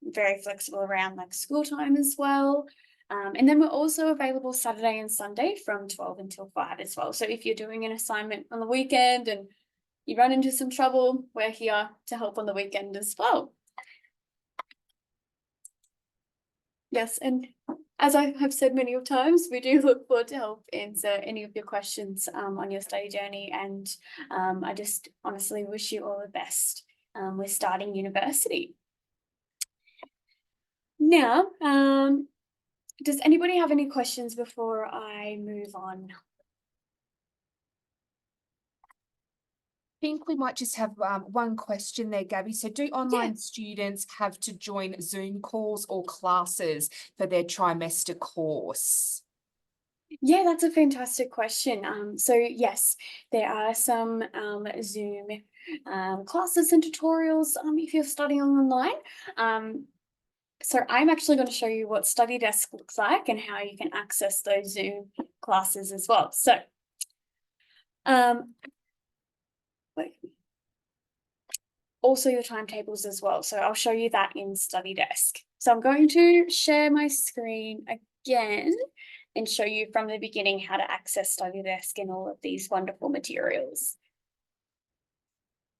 very flexible around like school time as well. And then we're also available Saturday and Sunday from 12 until 5 as well. So if you're doing an assignment on the weekend and you run into some trouble, we're here to help on the weekend as well. Yes, and as I have said many times, we do look forward to help answer any of your questions on your study journey. And I just honestly wish you all the best with starting university. Now, does anybody have any questions before I move on? I think we might just have one question there, Gabby. So do online students have to join Zoom calls or classes for their trimester course? Yeah, that's a fantastic question. So yes, there are some Zoom classes and tutorials if you're studying online. So I'm actually going to show you what StudyDesk looks like and how you can access those Zoom classes as well. So also your timetables as well. So I'll show you that in StudyDesk. So I'm going to share my screen again and show you from the beginning how to access StudyDesk and all of these wonderful materials.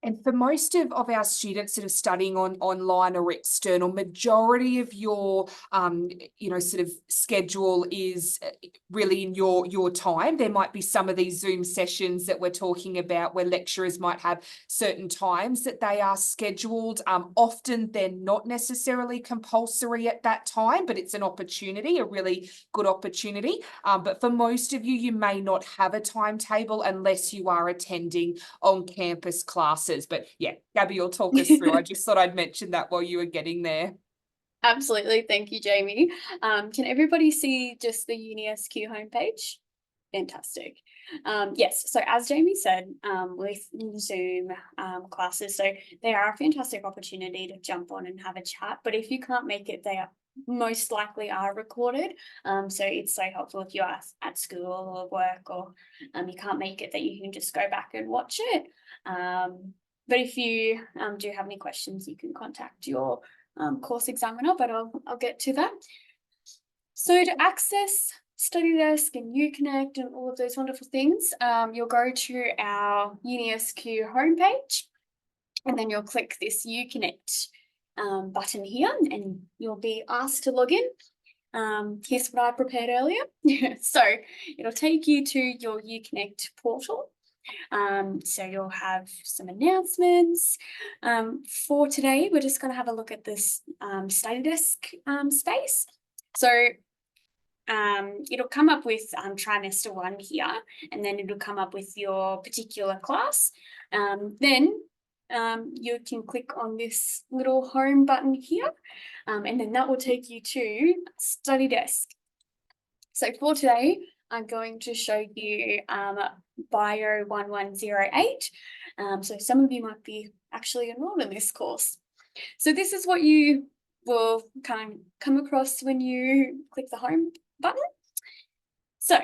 And for most of our students that are studying online or external, majority of your, sort of schedule is really in your time. There might be some of these Zoom sessions that we're talking about where lecturers might have certain times that they are scheduled. Often they're not necessarily compulsory at that time, but it's an opportunity, a really good opportunity. But for most of you, you may not have a timetable unless you are attending on-campus classes. But yeah, Gabby will talk us through. I just thought I'd mention that while you were getting there. Absolutely. Thank you, Jamie. Can everybody see just the UniSQ homepage? Fantastic. Yes, so as Jamie said, with Zoom classes, so they are a fantastic opportunity to jump on and have a chat. But if you can't make it, they are most likely are recorded. So it's so helpful if you're at school or work or you can't make it, that you can just go back and watch it. But if you do have any questions, you can contact your course examiner, but I'll get to that. So to access StudyDesk and UConnect and all of those wonderful things, you'll go to our UniSQ homepage, and then you'll click this UConnect button here, and you'll be asked to log in. Here's what I prepared earlier. So it'll take you to your UConnect portal. So you'll have some announcements. For today, we're just going to have a look at this StudyDesk space. So it'll come up with trimester 1 here, and then it'll come up with your particular class. Then you can click on this little home button here, and then that will take you to StudyDesk. So for today, I'm going to show you Bio 1108. So some of you might be actually enrolled in this course. So this is what you will kind of come across when you click the home button. So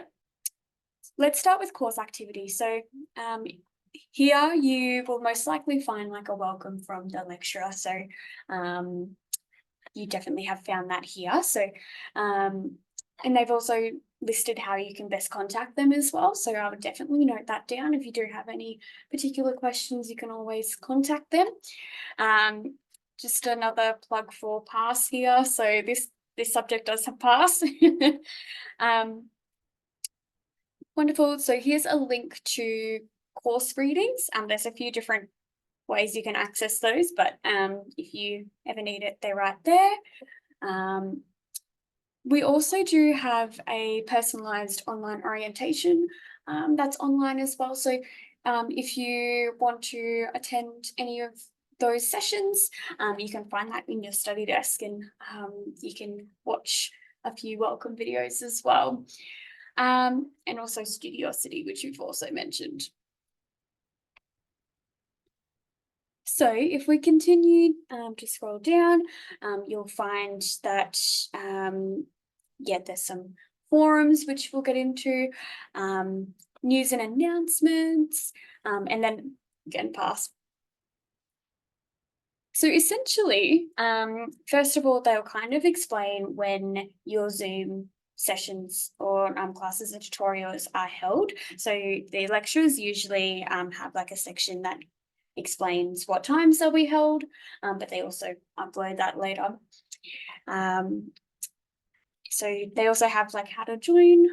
let's start with course activity. So here you will most likely find like a welcome from the lecturer. So you definitely have found that here. So and they've also listed how you can best contact them as well. So I would definitely note that down. If you do have any particular questions, you can always contact them. Just another plug for PASS here. So this subject does have PASS. Wonderful. So here's a link to course readings. There's a few different ways you can access those, but if you ever need it, they're right there. We also do have a personalised online orientation that's online as well. So if you want to attend any of those sessions, you can find that in your study desk, and you can watch a few welcome videos as well. And also Studiosity, which we've also mentioned. So if we continue to scroll down, you'll find that, there's some forums which we'll get into, news and announcements, and then again past. So essentially, first of all, they'll kind of explain when your Zoom sessions or classes and tutorials are held. So the lecturers usually have like a section that explains what times they'll be held, but they also upload that later. So they also have like how to join.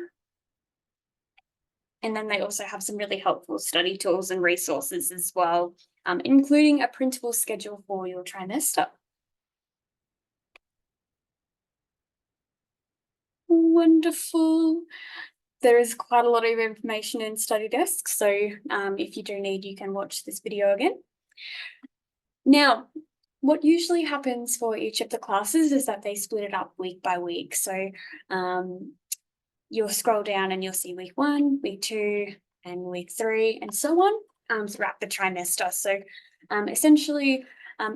And then they also have some really helpful study tools and resources as well, including a printable schedule for your trimester. Wonderful. There is quite a lot of information in StudyDesk, so if you do need, you can watch this video again. Now, what usually happens for each of the classes is that they split it up week by week. So you'll scroll down and you'll see week 1, week 2, and week 3, and so on throughout the trimester. So essentially,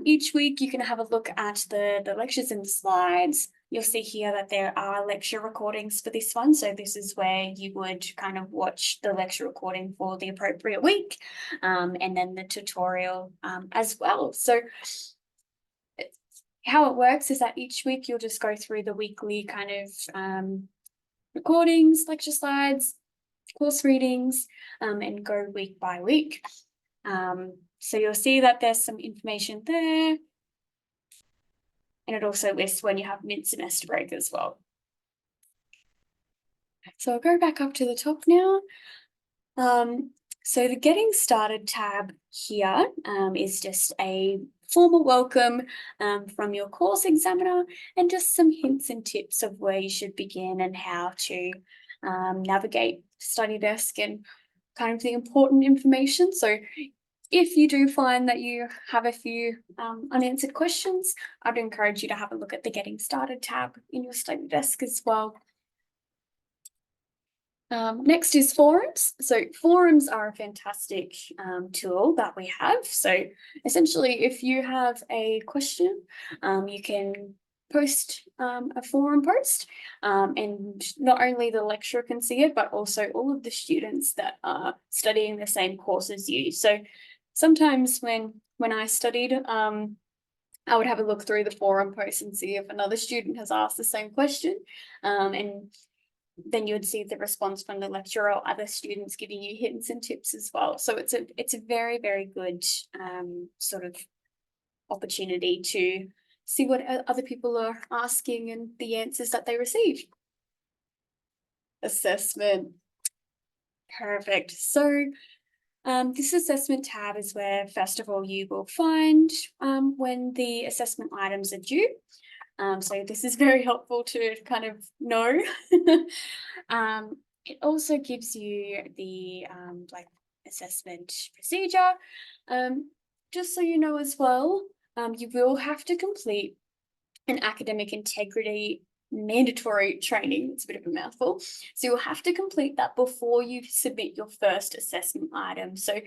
each week you can have a look at the lectures and the slides. You'll see here that there are lecture recordings for this one. So this is where you would kind of watch the lecture recording for the appropriate week, and then the tutorial as well. So how it works is that each week you'll just go through the weekly kind of recordings, lecture slides, course readings, and go week by week. So you'll see that there's some information there. And it also lists when you have mid-semester break as well. So I'll go back up to the top now. So the Getting Started tab here is just a formal welcome from your course examiner, and just some hints and tips of where you should begin and how to navigate StudyDesk and kind of the important information. So if you do find that you have a few unanswered questions, I'd encourage you to have a look at the Getting Started tab in your StudyDesk as well. Next is forums. So forums are a fantastic tool that we have. So essentially, if you have a question, you can post a forum post, and not only the lecturer can see it, but also all of the students that are studying the same course as you. So sometimes when I studied, I would have a look through the forum post and see if another student has asked the same question, and then you would see the response from the lecturer or other students giving you hints and tips as well. So it's a very, very good sort of opportunity to see what other people are asking and the answers that they receive. Assessment. Perfect. So this assessment tab is where, first of all, you will find when the assessment items are due. So this is very helpful to kind of know. It also gives you the like assessment procedure. Just so you know as well, you will have to complete an academic integrity mandatory training. It's a bit of a mouthful. So you'll have to complete that before you submit your first assessment item. So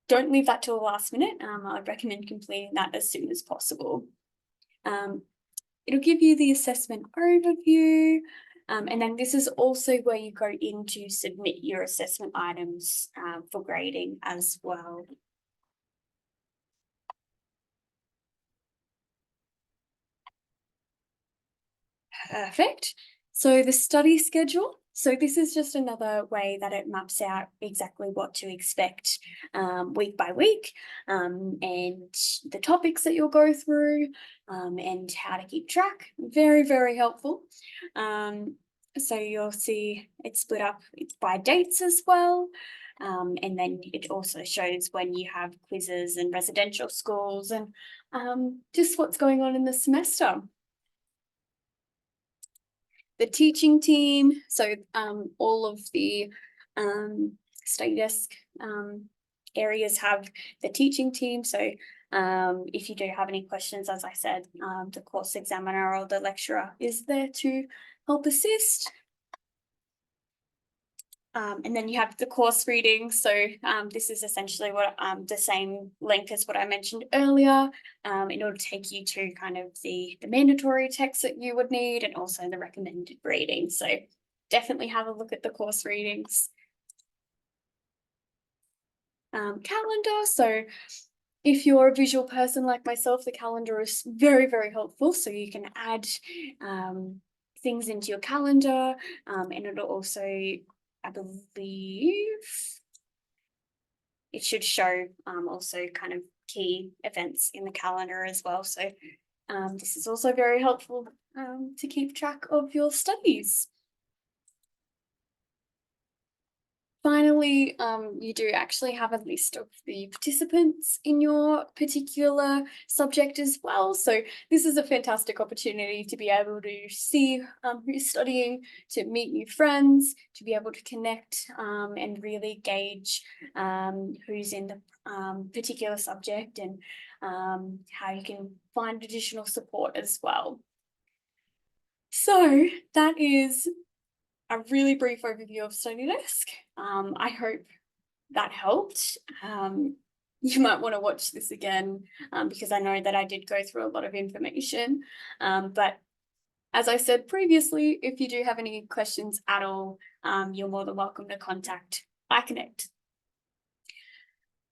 don't leave that till the last minute. I'd recommend completing that as soon as possible. It'll give you the assessment overview, and then this is also where you go in to submit your assessment items for grading as well. Perfect. So the study schedule. So this is just another way that it maps out exactly what to expect week by week, and the topics that you'll go through, and how to keep track. Very, very helpful. So you'll see it's split up by dates as well. And then it also shows when you have quizzes and residential schools and just what's going on in the semester. The teaching team, so all of the StudyDesk areas have the teaching team. So if you do have any questions, as I said, the course examiner or the lecturer is there to help assist. And then you have the course reading. So this is essentially what the same link as what I mentioned earlier, in order to take you to kind of the mandatory text that you would need and also the recommended reading. So definitely have a look at the course readings. Calendar. So if you're a visual person like myself, the calendar is very, very helpful. So you can add things into your calendar, and it'll also, I believe, it should show also kind of key events in the calendar as well. So this is also very helpful to keep track of your studies. Finally, you do actually have a list of the participants in your particular subject as well. So this is a fantastic opportunity to be able to see who's studying, to meet new friends, to be able to connect and really gauge who's in the particular subject and how you can find additional support as well. So that is a really brief overview of StudyDesk. I hope that helped. You might want to watch this again because I know that I did go through a lot of information. But as I said previously, if you do have any questions at all, you're more than welcome to contact iConnect.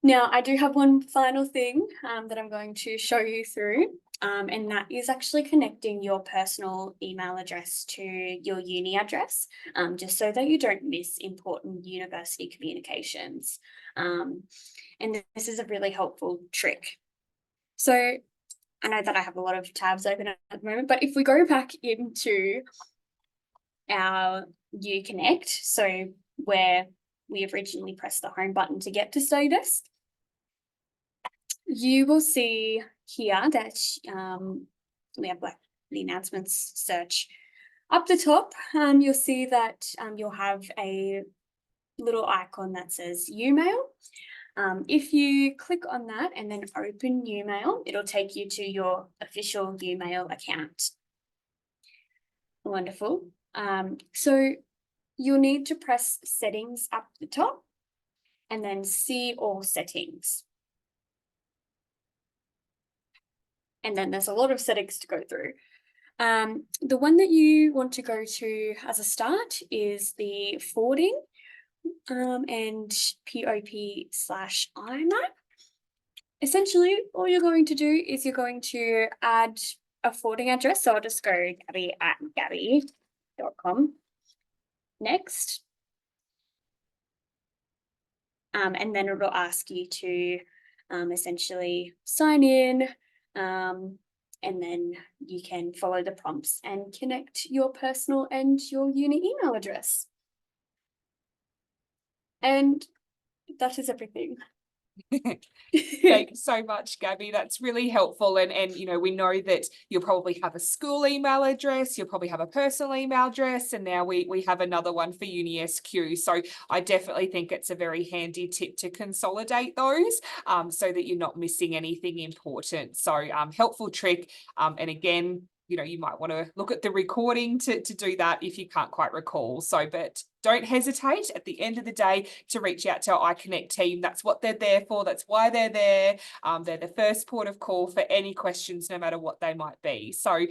Now, I do have one final thing that I'm going to show you through. And that is actually connecting your personal email address to your uni address, just so that you don't miss important university communications. And this is a really helpful trick. So I know that I have a lot of tabs open at the moment, but if we go back into our uConnect, so where we originally pressed the home button to get to StudyDesk, you will see here that we have like the announcements search. Up the top, you'll see that you'll have a little icon that says Umail. If you click on that and then open Umail, it'll take you to your official Umail account. Wonderful. So you'll need to press Settings up the top and then See All Settings. And then there's a lot of settings to go through. The one that you want to go to as a start is the forwarding and POP/IMAP. Essentially, all you're going to do is you're going to add a forwarding address. So I'll just go gabby@gabby.com. Next. And then it'll ask you to essentially sign in. And then you can follow the prompts and connect your personal and your uni email address. And that is everything. Thank you so much, Gabby. That's really helpful. And you know, we know that you'll probably have a school email address, you'll probably have a personal email address, and now we have another one for UniSQ. So I definitely think it's a very handy tip to consolidate those so that you're not missing anything important. So helpful trick. And again, you know, you might want to look at the recording to do that if you can't quite recall. So, but don't hesitate at the end of the day to reach out to our iConnect team. That's what they're there for. That's why they're there. They're the first port of call for any questions, no matter what they might be. So,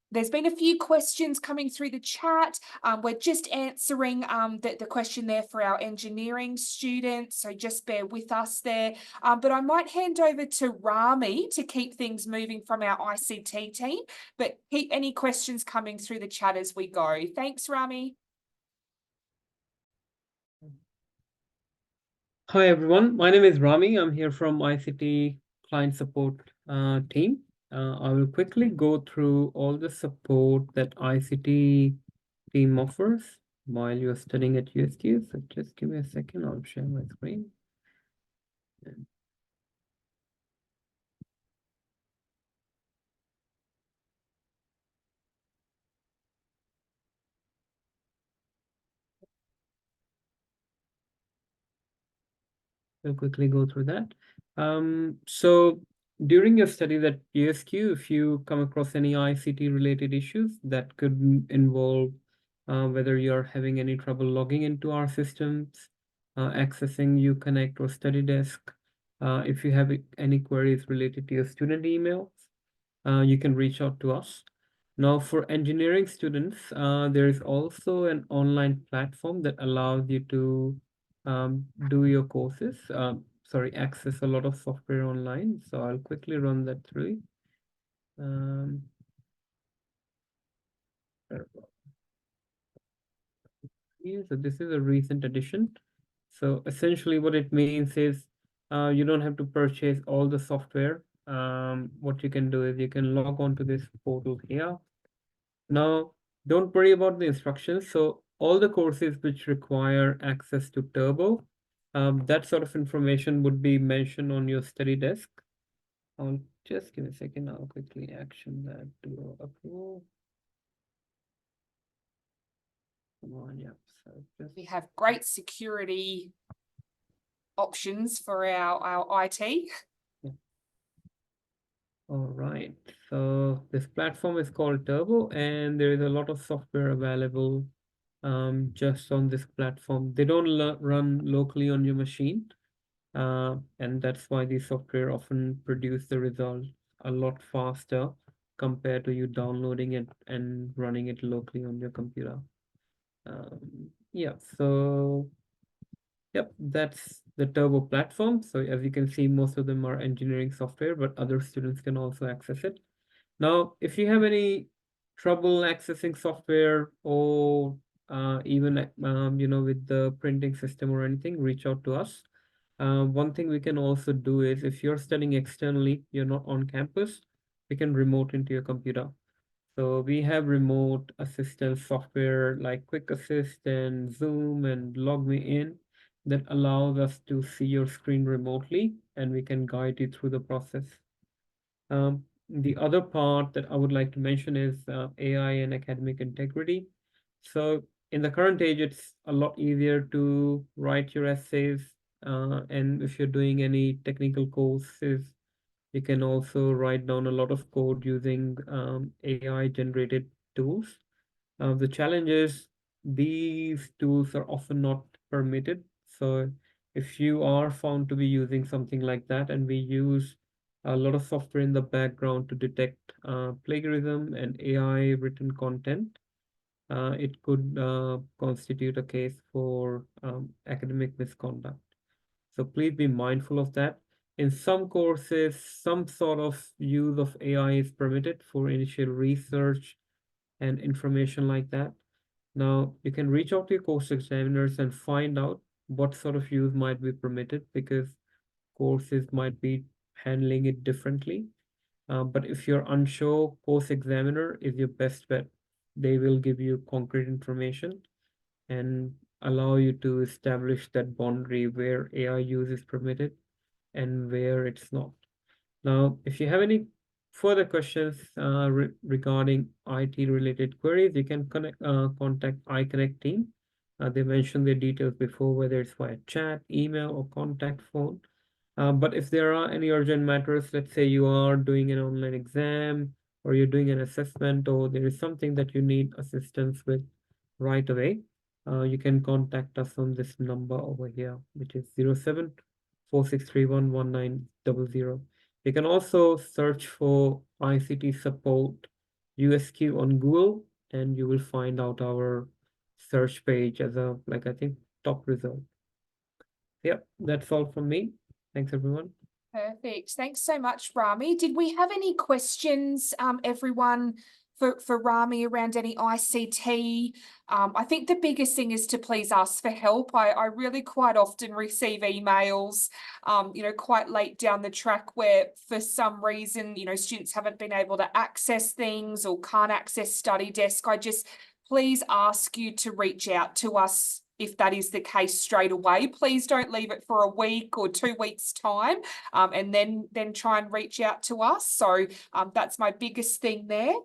there's been a few questions coming through the chat. We're just answering the question there for our engineering students, so just bear with us there. But I might hand over to Rami to keep things moving from our ICT team, but keep any questions coming through the chat as we go. Thanks, Rami. Hi everyone, my name is Rami. I'm here from ICT Client Support team. I will quickly go through all the support that ICT team offers. while you're studying at USQ. So just give me a second, I'll share my screen. We'll quickly go through that. So during your studies at USQ, if you come across any ICT related issues that could involve whether you're having any trouble logging into our systems, accessing Uconnect or StudyDesk, if you have any queries related to your student emails, you can reach out to us. Now, for engineering students, there is also an online platform that allows you to do your courses, access a lot of software online. So I'll quickly run that through. So this is a recent addition. So essentially what it means is you don't have to purchase all the software. What you can do is you can log on to this portal here. Now, don't worry about the instructions. So all the courses which require access to Turbo, that sort of information would be mentioned on your study desk. I'll just give me a second. I'll quickly action that to approve. Come on, yeah. So We have great security options for our IT. All right, so this platform is called Turbo, and there is a lot of software available just on this platform. They don't run locally on your machine, and that's why the software often produce the results a lot faster compared to you downloading it and running it locally on your computer. Yeah, so yep, that's the Turbo platform. So as you can see, most of them are engineering software, but other students can also access it. Now, if you have any trouble accessing software or even with the printing system or anything, reach out to us. One thing we can also do is if you're studying externally, you're not on campus, we can remote into your computer. So we have remote assistance software like Quick Assist and Zoom and Log Me In that allows us to see your screen remotely, and we can guide you through the process. The other part that I would like to mention is AI and academic integrity. So in the current age, it's a lot easier to write your essays. And if you're doing any technical courses, you can also write down a lot of code using AI generated tools. The challenge is these tools are often not permitted. So if you are found to be using something like that, and we use a lot of software in the background to detect plagiarism and AI written content, it could constitute a case for academic misconduct. So please be mindful of that. In some courses, some sort of use of AI is permitted for initial research and information like that. Now, you can reach out to your course examiners and find out what sort of use might be permitted, because courses might be handling it differently. But if you're unsure, course examiner is your best bet. They will give you concrete information and allow you to establish that boundary where AI use is permitted and where it's not. Now, if you have any further questions regarding IT related queries, you can contact iConnect team. They mentioned their details before, whether it's via chat, email, or contact phone. But if there are any urgent matters, let's say you are doing an online exam or you're doing an assessment, or there is something that you need assistance with right away, you can contact us on this number over here, which is 07-4631-1900. You can also search for ICT support USQ on Google, and you will find out our search page as a, I think, top result. Yep, that's all from me. Thanks, everyone. Perfect. Thanks so much, Rami. Did we have any questions, everyone, for Rami around any ICT? I think the biggest thing is to please ask for help. I really quite often receive emails, quite late down the track where for some reason, students haven't been able to access things or can't access StudyDesk. I just please ask you to reach out to us if that is the case straight away. Please don't leave it for a week or 2 weeks time and then try and reach out to us. So that's my biggest thing there.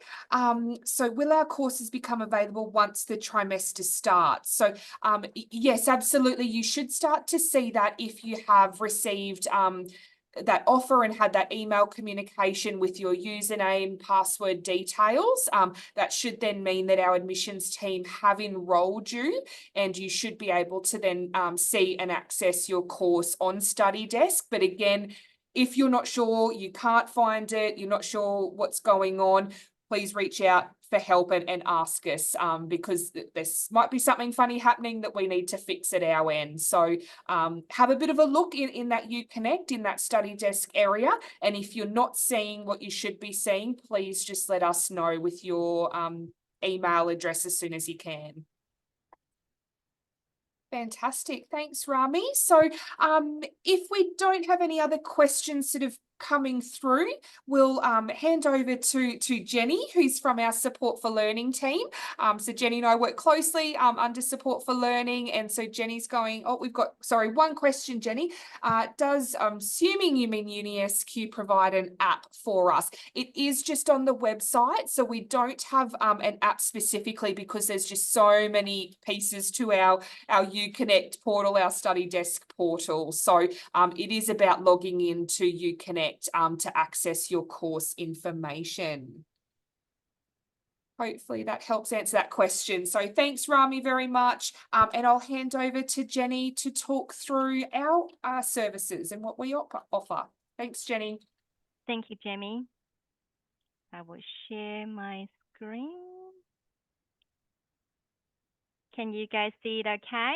So will our courses become available once the trimester starts? So yes, absolutely. You should start to see that if you have received that offer and had that email communication with your username, password details. That should then mean that our admissions team have enrolled you, and you should be able to then see and access your course on StudyDesk. But again, if you're not sure, you can't find it, you're not sure what's going on, please reach out for help and ask us because this might be something funny happening that we need to fix at our end. So have a bit of a look in that UConnect, in that StudyDesk area. And if you're not seeing what you should be seeing, please just let us know with your email address as soon as you can. Fantastic. Thanks, Rami. So if we don't have any other questions sort of coming through, we'll hand over to Jenny, who's from our Support for Learning team. So Jenny and I work closely under Support for Learning. And so Jenny's going, oh, we've got, sorry, one question, Jenny. Does, I'm assuming you mean UniSQ, provide an app for us? It is just on the website. So we don't have an app specifically because there's just so many pieces to our UConnect portal, our StudyDesk portal. So it is about logging into UConnect to access your course information. Hopefully that helps answer that question. So thanks, Rami, very much. And I'll hand over to Jenny to talk through our services and what we offer. Thanks, Jenny. Thank you, Jamie. I will share my screen. Can you guys see it okay?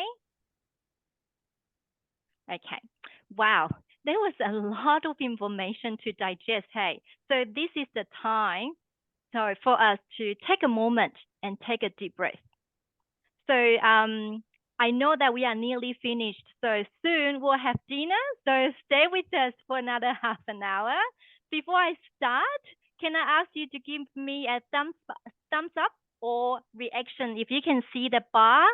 Okay. Wow. There was a lot of information to digest, hey. So this is the time for us to take a moment and take a deep breath. So I know that we are nearly finished. So soon we'll have dinner. So stay with us for another half an hour. Before I start, can I ask you to give me a thumbs up or reaction? If you can see the bar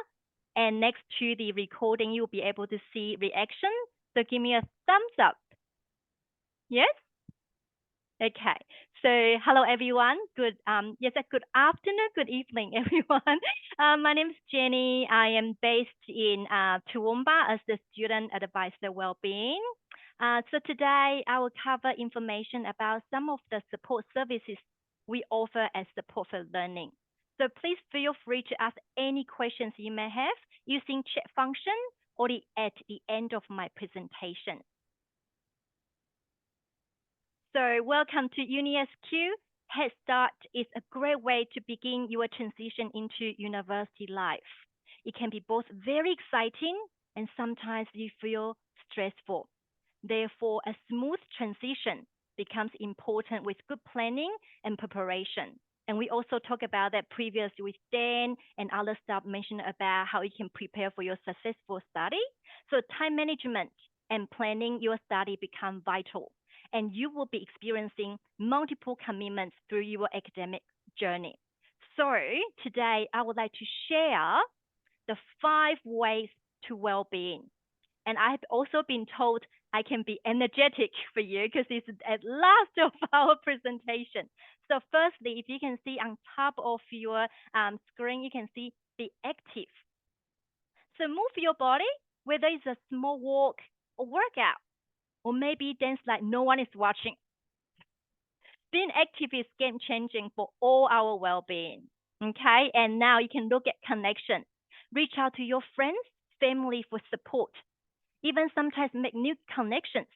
and next to the recording, you'll be able to see reaction. So give me a thumbs up. Yes? Okay. So hello, everyone. Good afternoon, good evening, everyone. My name is Jenny. I am based in Toowoomba as the Student Advisor Wellbeing. So today I will cover information about some of the support services we offer as Support for Learning. So please feel free to ask any questions you may have using chat function or at the end of my presentation. So welcome to UniSQ. Head Start is a great way to begin your transition into university life. It can be both very exciting and sometimes you feel stressful. Therefore, a smooth transition becomes important with good planning and preparation. And we also talked about that previously with Dan and other staff mentioned about how you can prepare for your successful study. So time management and planning your study become vital, and you will be experiencing multiple commitments through your academic journey. So today I would like to share the 5 ways to well-being. And I have also been told I can be energetic for you because it's at last of our presentation. So firstly, if you can see on top of your screen, you can see be active. So move your body, whether it's a small walk or workout, or maybe dance like no one is watching. Being active is game-changing for all our well-being, okay? And now you can look at connection. Reach out to your friends, family for support. Even sometimes make new connections.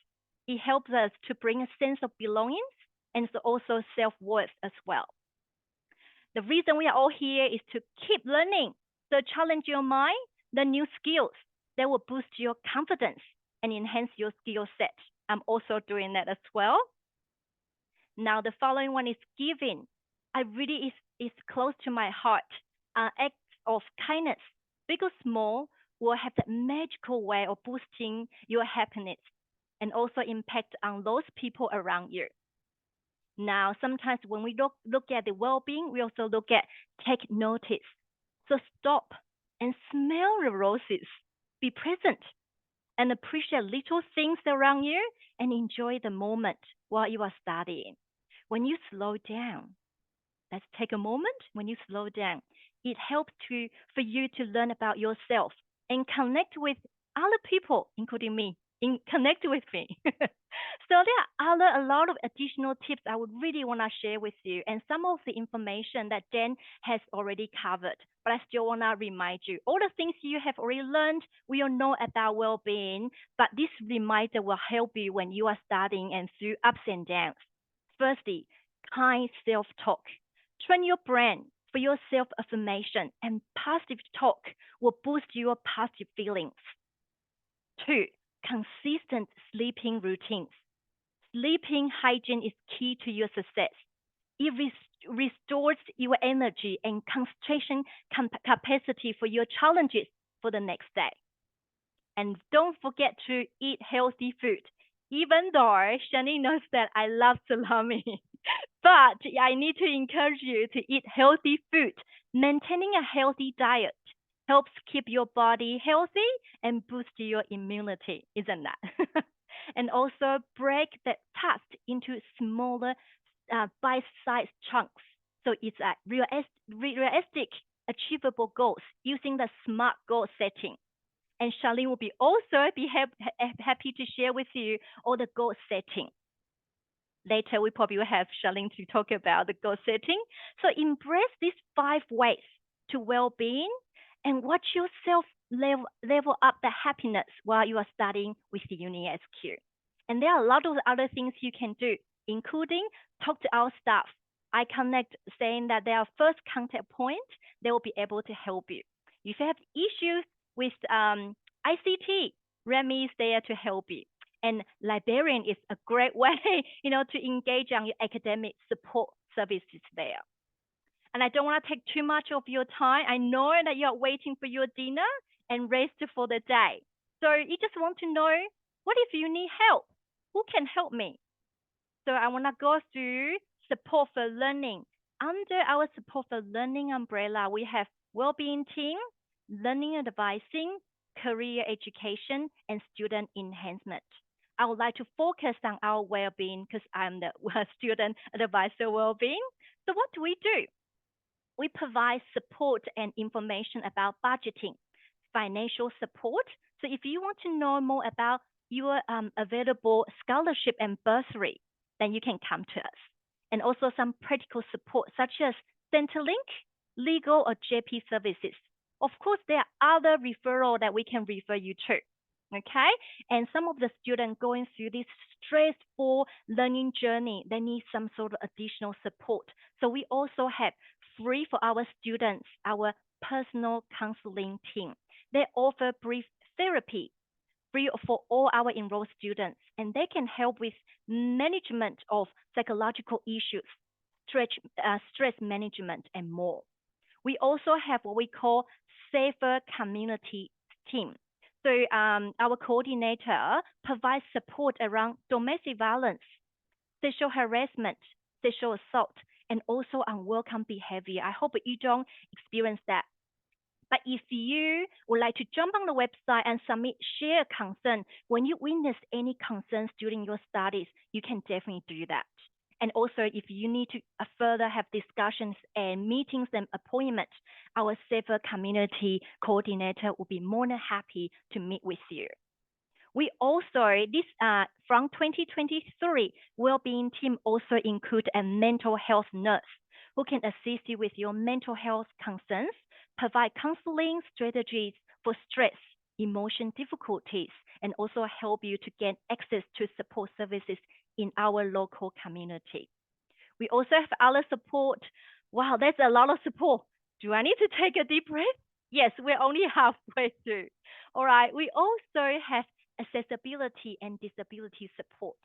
It helps us to bring a sense of belonging and also self-worth as well. The reason we are all here is to keep learning. So challenge your mind, learn new skills that will boost your confidence and enhance your skill set. I'm also doing that as well. Now, the following one is giving. I really is close to my heart. Acts of kindness, big or small, will have that magical way of boosting your happiness and also impact on those people around you. Now, sometimes when we look at the well-being, we also look at take notice. So stop and smell the roses. Be present and appreciate little things around you and enjoy the moment while you are studying. When you slow down, let's take a moment. When you slow down, it helps for you to learn about yourself and connect with other people, including me. Connect with me. So there are a lot of additional tips I would really want to share with you, and some of the information that Dan has already covered. But I still want to remind you, all the things you have already learned, we all know about well-being, but this reminder will help you when you are studying and through ups and downs. Firstly, kind self-talk. Train your brain for your self-affirmation, and positive talk will boost your positive feelings. 2, consistent sleeping routines. Sleeping hygiene is key to your success. It restores your energy and concentration capacity for your challenges for the next day. And don't forget to eat healthy food. Even though Shani knows that I love salami, but I need to encourage you to eat healthy food. Maintaining a healthy diet helps keep your body healthy and boost your immunity, isn't that? And also break the task into smaller bite-sized chunks. So it's a realistic, achievable goals using the SMART goal setting. And Charlene will also be happy to share with you all the goal setting. Later, we probably will have Charlene to talk about the goal setting. So embrace these 5 ways to well-being and watch yourself level up the happiness while you are studying with the UniSQ. And there are a lot of other things you can do, including talk to our staff. I connect saying that they are first contact point. They will be able to help you. If you have issues with ICT, Remy is there to help you. And librarian is a great way, to engage on your academic support services there. And I don't want to take too much of your time. I know that you're waiting for your dinner and rest for the day. So you just want to know, what if you need help? Who can help me? So I want to go through support for learning. Under our support for learning umbrella, we have well-being team, learning advising, career education, and student enhancement. I would like to focus on our well-being because I'm the student advisor well-being. So what do? We provide support and information about budgeting, financial support. So if you want to know more about your available scholarship and bursary, then you can come to us. And also some practical support such as Centrelink, legal or JP services. Of course, there are other referrals that we can refer you to. Okay, and some of the students going through this stressful learning journey, they need some sort of additional support. So we also have free for our students, our personal counseling team. They offer brief therapy free for all our enrolled students, and they can help with management of psychological issues, stress management, and more. We also have what we call Safer Community team. So our coordinator provides support around domestic violence, sexual harassment, sexual assault, and also unwelcome behavior. I hope you don't experience that. But if you would like to jump on the website and share concern, when you witness any concerns during your studies, you can definitely do that. And also, if you need to further have discussions and meetings and appointments, our Safer Community Coordinator will be more than happy to meet with you. We also, from 2023, Wellbeing team also include a mental health nurse who can assist you with your mental health concerns, provide counseling strategies for stress, emotion difficulties, and also help you to get access to support services in our local community. We also have other support. Wow, that's a lot of support. Do I need to take a deep breath? Yes, we're only halfway through. All right, we also have accessibility and disability support.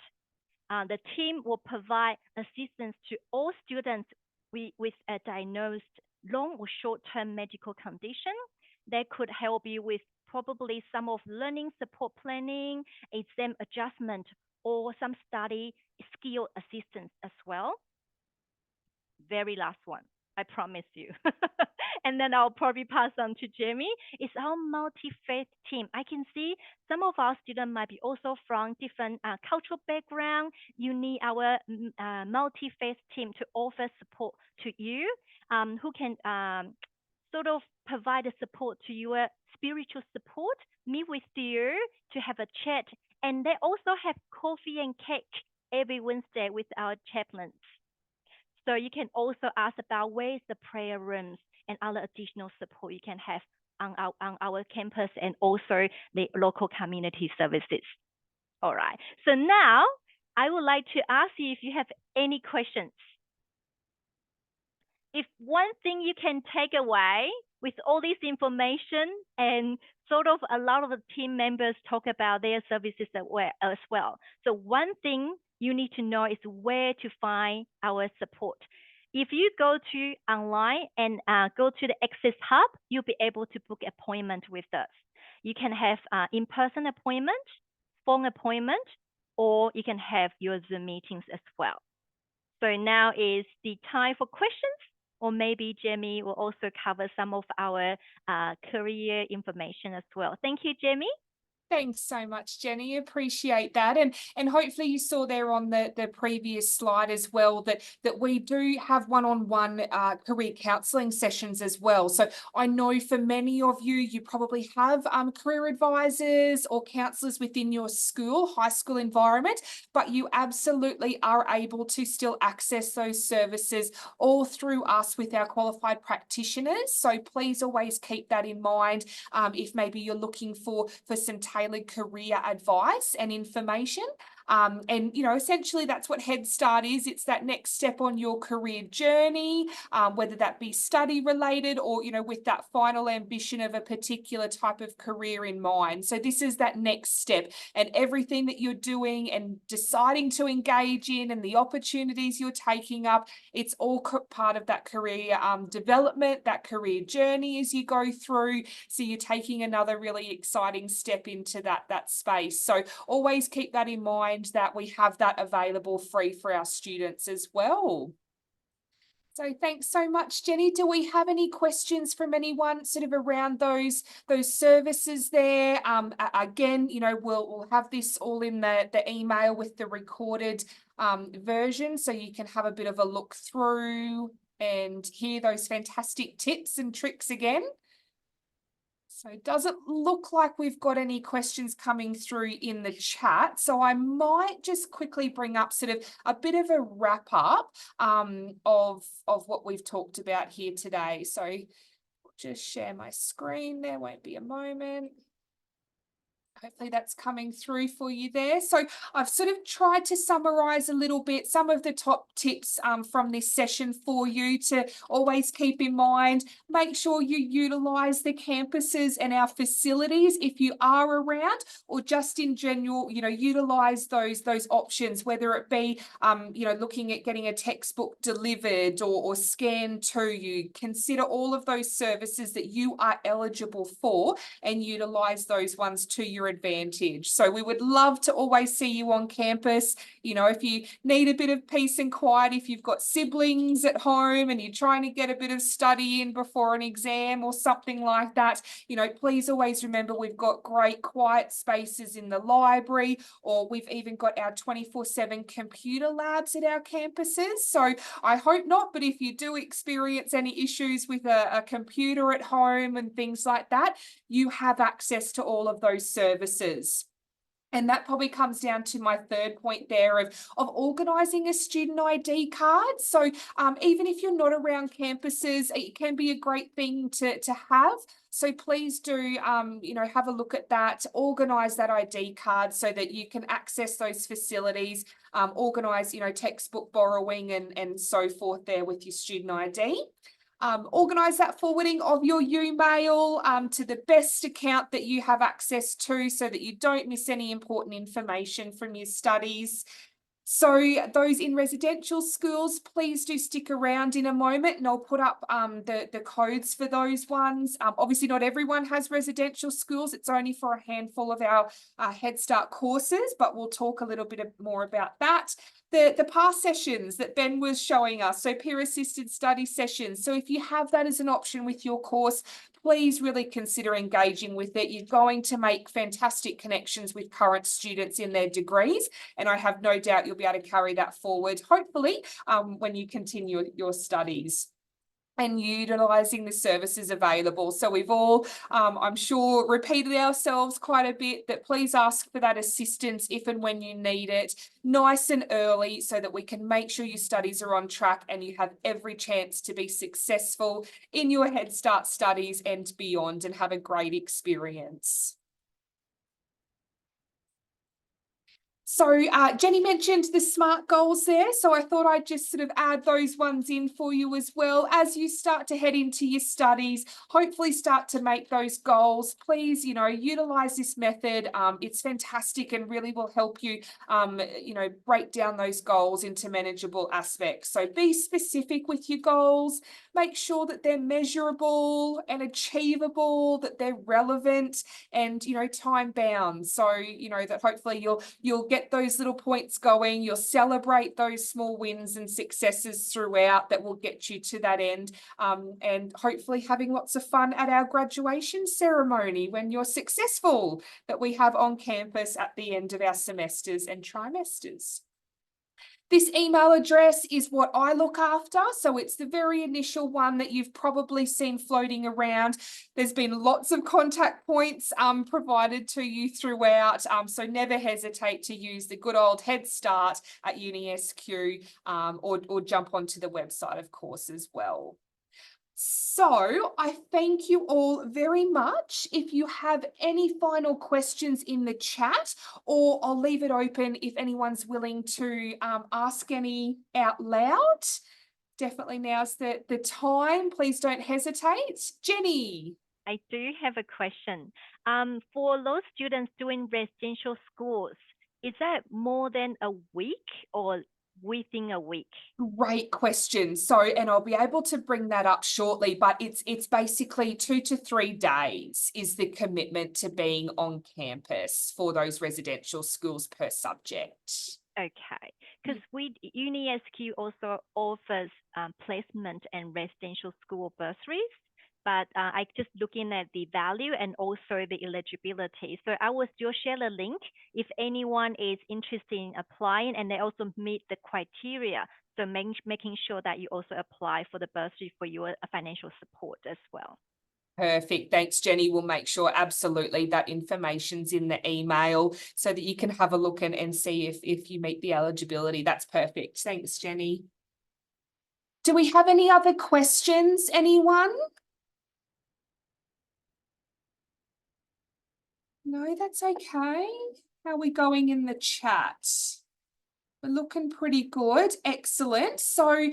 The team will provide assistance to all students with a diagnosed long or short-term medical condition. They could help you with probably some of learning support planning, exam adjustment, or some study skill assistance as well. Very last one, I promise you. and then I'll probably pass on to Jamie, is our multi-faith team. I can see some of our students might be also from different cultural background. You need our multi-faith team to offer support to you, who can sort of provide the support to your spiritual support, meet with you to have a chat. And they also have coffee and cake every Wednesday with our chaplains. So you can also ask about where is the prayer rooms and other additional support you can have on our campus and also the local community services. All right. So now I would like to ask you if you have any questions. If one thing you can take away with all this information, and sort of a lot of the team members talk about their services as well. So one thing you need to know is where to find our support. If you go to online and go to the Access Hub, you'll be able to book appointment with us. You can have in-person appointment, phone appointment, or you can have your Zoom meetings as well. So now is the time for questions, or maybe Jamie will also cover some of our career information as well. Thank you, Jamie. Thanks so much, Jenny. Appreciate that. And hopefully you saw there on the previous slide as well that we do have one-on-one career counselling sessions as well. So I know for many of you, you probably have career advisors or counsellors within your school, high school environment, but you absolutely are able to still access those services all through us with our qualified practitioners. So please always keep that in mind if maybe you're looking for some tailored career advice and information. And, you know, essentially that's what Head Start is. It's that next step on your career journey, whether that be study related or, you know, with that final ambition of a particular type of career in mind. So this is that next step, and everything that you're doing and deciding to engage in and the opportunities you're taking up, it's all part of that career development, that career journey as you go through. So you're taking another really exciting step into that space. So always keep that in mind, that we have that available free for our students as well. So thanks so much, Jenny. Do we have any questions from anyone sort of around those services there? Again, you know, we'll have this all in the email with the recorded version, so you can have a bit of a look through and hear those fantastic tips and tricks again. So it doesn't look like we've got any questions coming through in the chat. So I might just quickly bring up sort of a bit of a wrap up of what we've talked about here today. So I'll just share my screen. There won't be a moment. Hopefully that's coming through for you there. So I've sort of tried to summarize a little bit some of the top tips from this session for you to always keep in mind. Make sure you utilize the campuses and our facilities if you are around, or just in general, you know, utilize those options, whether it be, you know, looking at getting a textbook delivered or scanned to you. Consider all of those services that you are eligible for and utilize those ones to your advantage. So we would love to always see you on campus. You know, if you need a bit of peace and quiet, if you've got siblings at home and you're trying to get a bit of study in before an exam or something like that, you know, please always remember we've got great quiet spaces in the library, or we've even got our 24/7 computer labs at our campuses. So I hope not, but if you do experience any issues with a computer at home and things like that, you have access to all of those services. And that probably comes down to my third point there of organising a student ID card. So even if you're not around campuses, it can be a great thing to have. So please do, you know, have a look at that, organise that ID card so that you can access those facilities, organise, you know, textbook borrowing and so forth there with your student ID. Organise that forwarding of your UMail to the best account that you have access to so that you don't miss any important information from your studies. So those in residential schools, please do stick around in a moment and I'll put up the codes for those ones. Obviously not everyone has residential schools. It's only for a handful of our Head Start courses, but we'll talk a little bit more about that. the past sessions that Ben was showing us, so peer-assisted study sessions. So if you have that as an option with your course, please really consider engaging with it. You're going to make fantastic connections with current students in their degrees, and I have no doubt you'll be able to carry that forward, hopefully, when you continue your studies and utilising the services available. So we've all, I'm sure, repeated ourselves quite a bit, that please ask for that assistance if and when you need it, nice and early, so that we can make sure your studies are on track and you have every chance to be successful in your Head Start studies and beyond, and have a great experience. So Jenny mentioned the SMART goals there, so I thought I'd just sort of add those ones in for you as well. As you start to head into your studies, hopefully start to make those goals. Please, you know, utilise this method. It's fantastic and really will help you, you know, break down those goals into manageable aspects. So be specific with your goals. Make sure that they're measurable and achievable, that they're relevant and, you know, time bound. So, you know, that hopefully you'll get those little points going. You'll celebrate those small wins and successes throughout that will get you to that end. And hopefully having lots of fun at our graduation ceremony when you're successful, that we have on campus at the end of our semesters and trimesters. This email address is what I look after. So it's the very initial one that you've probably seen floating around. There's been lots of contact points provided to you throughout. So never hesitate to use the good old Head Start at UniSQ, or jump onto the website, of course, as well. So I thank you all very much. If you have any final questions in the chat, or I'll leave it open if anyone's willing to ask any out loud. Definitely now's the time. Please don't hesitate. Jenny. I do have a question. For those students doing residential schools, is that more than a week or within a week? Great question. So, and I'll be able to bring that up shortly, but it's basically 2 to 3 days is the commitment to being on campus for those residential schools per subject. Okay, because UniSQ also offers placement and residential school bursaries, but I just looking at the value and also the eligibility. So I will still share the link if anyone is interested in applying and they also meet the criteria. So making sure that you also apply for the bursary for your financial support as well. Perfect. Thanks, Jenny. We'll make sure absolutely that information's in the email so that you can have a look and see if you meet the eligibility. That's perfect. Thanks, Jenny. Do we have any other questions, anyone? No, that's okay. How are we going in the chat? We're looking pretty good. Excellent. So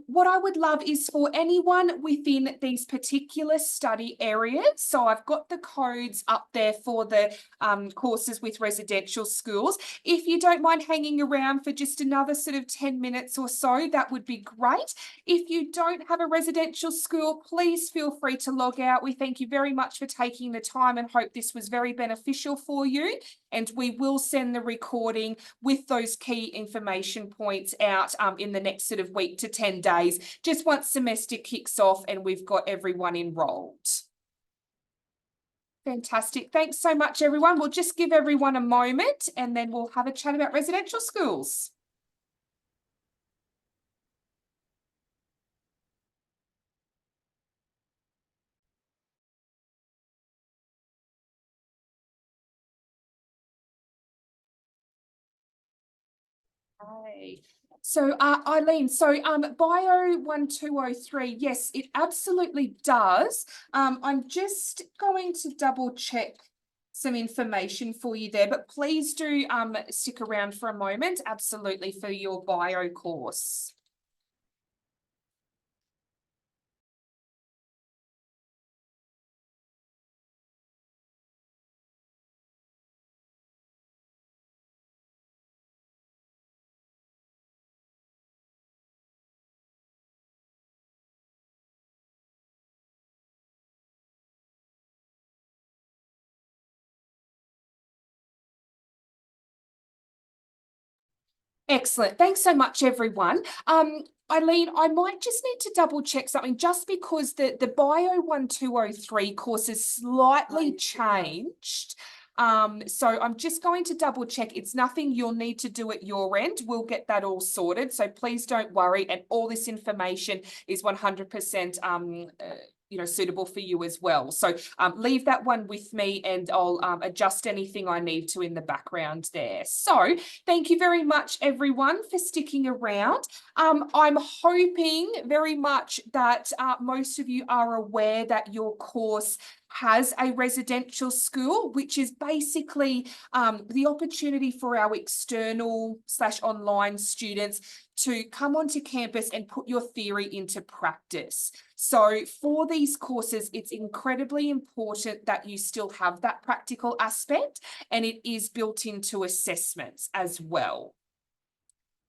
what I would love is for anyone within these particular study areas. So I've got the codes up there for the courses with residential schools. If you don't mind hanging around for just another sort of 10 minutes or so, that would be great. If you don't have a residential school, please feel free to log out. We thank you very much for taking the time and hope this was very beneficial for you. And we will send the recording with those key information points out in the next sort of week to 10 days, just once semester kicks off and we've got everyone enrolled. Fantastic. Thanks so much, everyone. We'll just give everyone a moment and then we'll have a chat about residential schools. Okay. So Eileen, so Bio 1203, yes, it absolutely does. I'm just going to double check some information for you there, but please do stick around for a moment, absolutely, for your bio course. Excellent. Thanks so much, everyone. Eileen, I might just need to double check something just because the Bio 1203 course is slightly changed. So I'm just going to double check. It's nothing you'll need to do at your end. We'll get that all sorted. So please don't worry. And all this information is 100% suitable for you as well. So leave that one with me and I'll adjust anything I need to in the background there. So thank you very much, everyone, for sticking around. I'm hoping very much that most of you are aware that your course has a residential school, which is basically the opportunity for our external/online students to come onto campus and put your theory into practice. So for these courses, it's incredibly important that you still have that practical aspect, and it is built into assessments as well.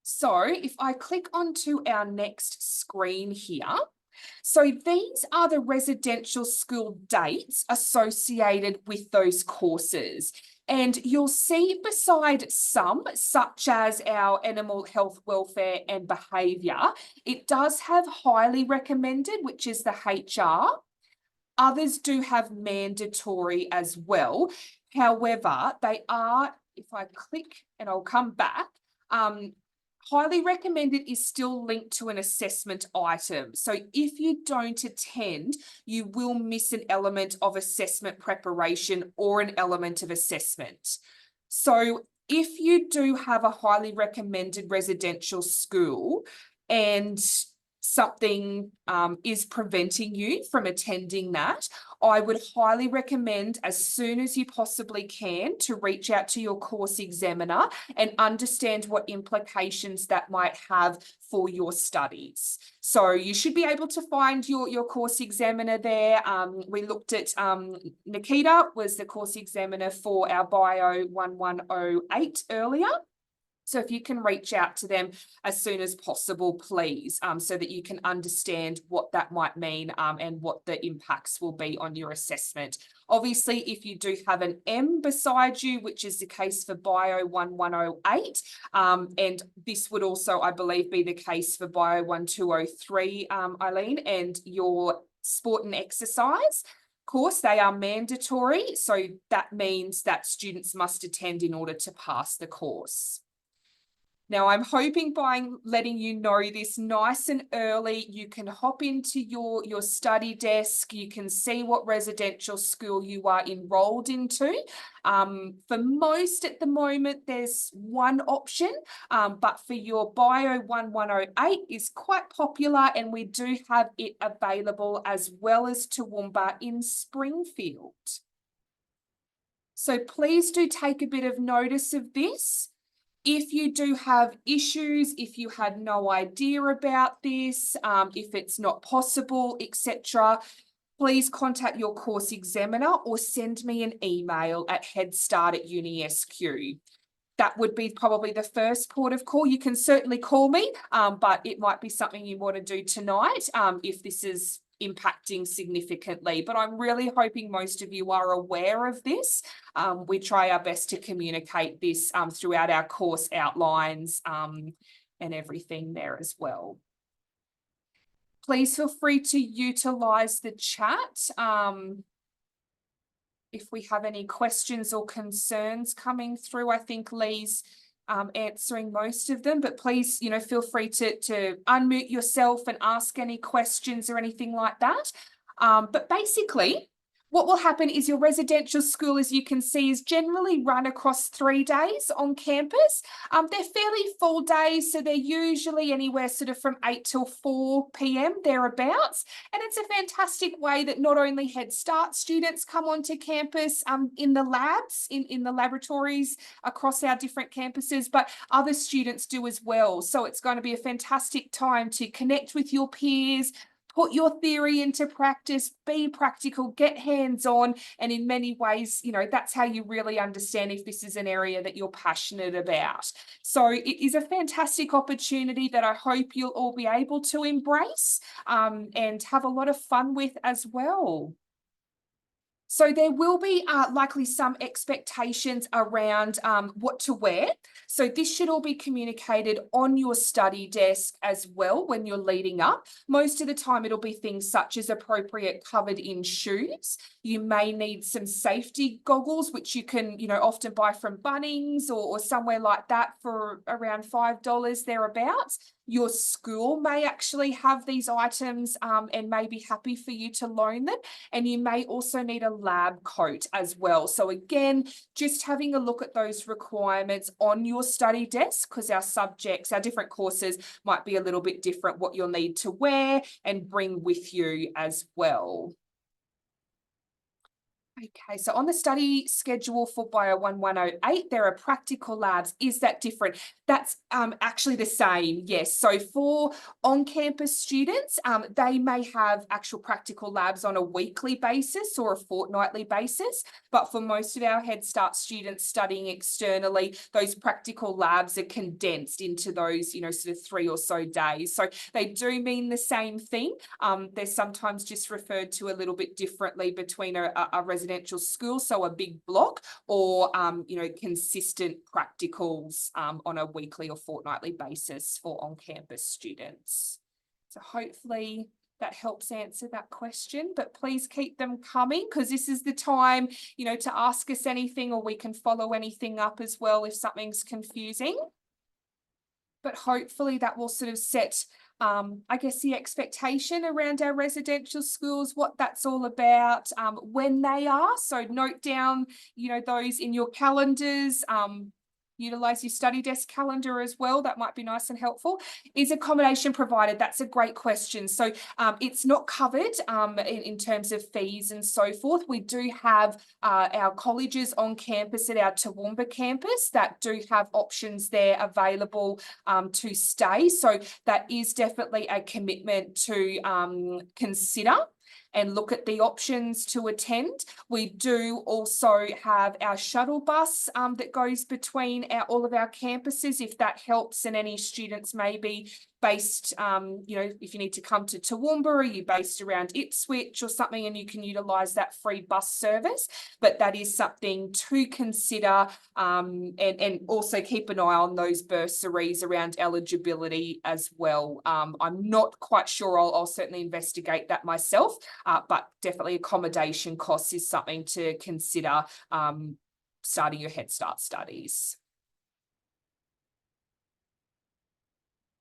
So if I click onto our next screen here, so these are the residential school dates associated with those courses. And you'll see beside some, such as our animal health, welfare and behaviour, it does have highly recommended, which is the HR. Others do have mandatory as well. However, they are, if I click and I'll come back, highly recommended is still linked to an assessment item. So if you don't attend, you will miss an element of assessment preparation or an element of assessment. So if you do have a highly recommended residential school and something is preventing you from attending that, I would highly recommend as soon as you possibly can to reach out to your course examiner and understand what implications that might have for your studies. So you should be able to find your course examiner there. We looked at Nikita was the course examiner for our Bio 1108 earlier. So if you can reach out to them as soon as possible, please, so that you can understand what that might mean and what the impacts will be on your assessment. Obviously, if you do have an M beside you, which is the case for Bio 1108, and this would also, I believe, be the case for Bio 1203, Eileen, and your sport and exercise course, they are mandatory. So that means that students must attend in order to pass the course. Now, I'm hoping by letting you know this nice and early, you can hop into your StudyDesk, you can see what residential school you are enrolled into. For most at the moment, there's one option, but for your Bio 1108 is quite popular and we do have it available as well as Toowoomba in Springfield. So please do take a bit of notice of this. If you do have issues, if you had no idea about this, if it's not possible, etc., please contact your course examiner or send me an email at headstart@UniSQ. That would be probably the first port of call. You can certainly call me, but it might be something you want to do tonight if this is impacting significantly. But I'm really hoping most of you are aware of this. We try our best to communicate this throughout our course outlines and everything there as well. Please feel free to utilise the chat. If we have any questions or concerns coming through, I think Lee's answering most of them, but please, feel free to unmute yourself and ask any questions or anything like that. But basically, what will happen is your residential school, as you can see, is generally run across 3 days on campus. They're fairly full days, so they're usually anywhere sort of from 8 till 4 p.m. thereabouts. And it's a fantastic way that not only Head Start students come onto campus in the labs, in the laboratories across our different campuses, but other students do as well. So it's going to be a fantastic time to connect with your peers, put your theory into practice, be practical, get hands-on, and in many ways, that's how you really understand if this is an area that you're passionate about. So it is a fantastic opportunity that I hope you'll all be able to embrace and have a lot of fun with as well. So there will be likely some expectations around what to wear. So this should all be communicated on your study desk as well when you're leading up. Most of the time it'll be things such as appropriate covered in shoes. You may need some safety goggles, which you can, often buy from Bunnings or somewhere like that for around $5 thereabouts. Your school may actually have these items and may be happy for you to loan them. And you may also need a lab coat as well. So again, just having a look at those requirements on your study desk, because our subjects, our different courses might be a little bit different what you'll need to wear and bring with you as well. Okay, so on the study schedule for Bio 1108, there are practical labs. Is that different? That's actually the same, yes. So for on-campus students, they may have actual practical labs on a weekly basis or a fortnightly basis. But for most of our Head Start students studying externally, those practical labs are condensed into those, sort of 3 or so days. So they do mean the same thing. They're sometimes just referred to a little bit differently between a residential school, so a big block, or consistent practicals on a weekly or fortnightly basis for on-campus students. So hopefully that helps answer that question, but please keep them coming, because this is the time, to ask us anything, or we can follow anything up as well if something's confusing. But hopefully that will sort of set I guess the expectation around our residential schools, what that's all about, when they are. So note down, those in your calendars. Utilize your study desk calendar as well. That might be nice and helpful. Is accommodation provided? That's a great question. So it's not covered in terms of fees and so forth. We do have our colleges on campus at our Toowoomba campus that do have options there available to stay. So that is definitely a commitment to consider and look at the options to attend. We do also have our shuttle bus that goes between all of our campuses, if that helps, and any students may be based, if you need to come to Toowoomba, or you based around Ipswich or something, and you can utilise that free bus service. But that is something to consider, and also keep an eye on those bursaries around eligibility as well. I'm not quite sure. I'll certainly investigate that myself, but definitely accommodation costs is something to consider starting your Head Start studies.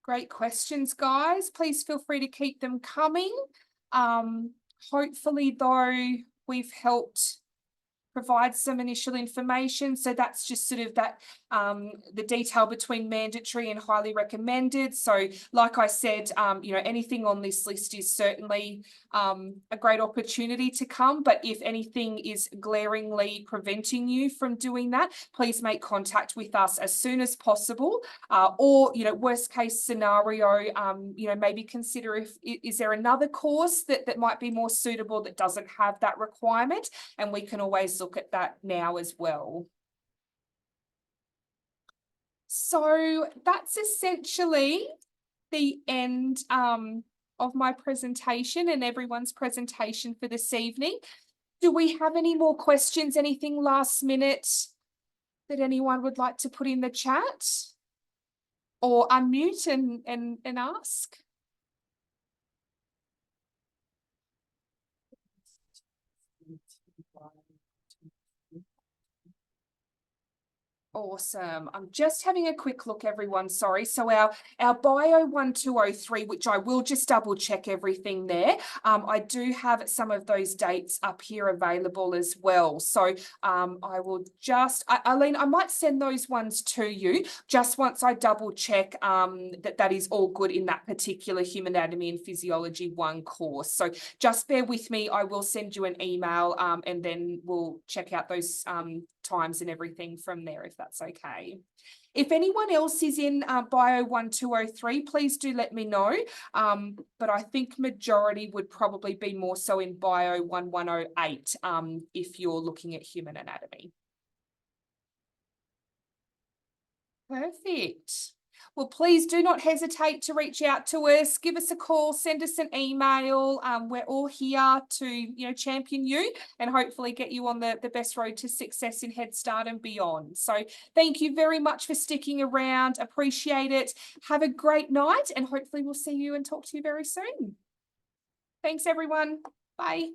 Great questions, guys. Please feel free to keep them coming. Hopefully, though, we've helped provide some initial information. So that's just sort of that the detail between mandatory and highly recommended. So like I said, anything on this list is certainly a great opportunity to come, but if anything is glaringly preventing you from doing that, please make contact with us as soon as possible, or worst case scenario, maybe consider is there another course that might be more suitable that doesn't have that requirement, and we can always look at that now as well. So that's essentially the end of my presentation and everyone's presentation for this evening. Do we have any more questions, anything last minute that anyone would like to put in the chat or unmute and ask? Awesome. I'm just having a quick look, everyone. Sorry. So our Bio 1203, which I will just double check everything there. I do have some of those dates up here available as well. So I will just, Eileen, I might send those ones to you just once I double check that is all good in that particular Human Anatomy and Physiology 1 course. So just bear with me. I will send you an email and then we'll check out those times and everything from there, if that's okay. If anyone else is in Bio 1203, please do let me know. But I think majority would probably be more so in Bio 1108 if you're looking at human anatomy. Perfect. well, please do not hesitate to reach out to us, give us a call, send us an email. We're all here to, champion you and hopefully get you on the best road to success in Head Start and beyond. So thank you very much for sticking around. Appreciate it. Have a great night and hopefully we'll see you and talk to you very soon. Thanks, everyone. Bye.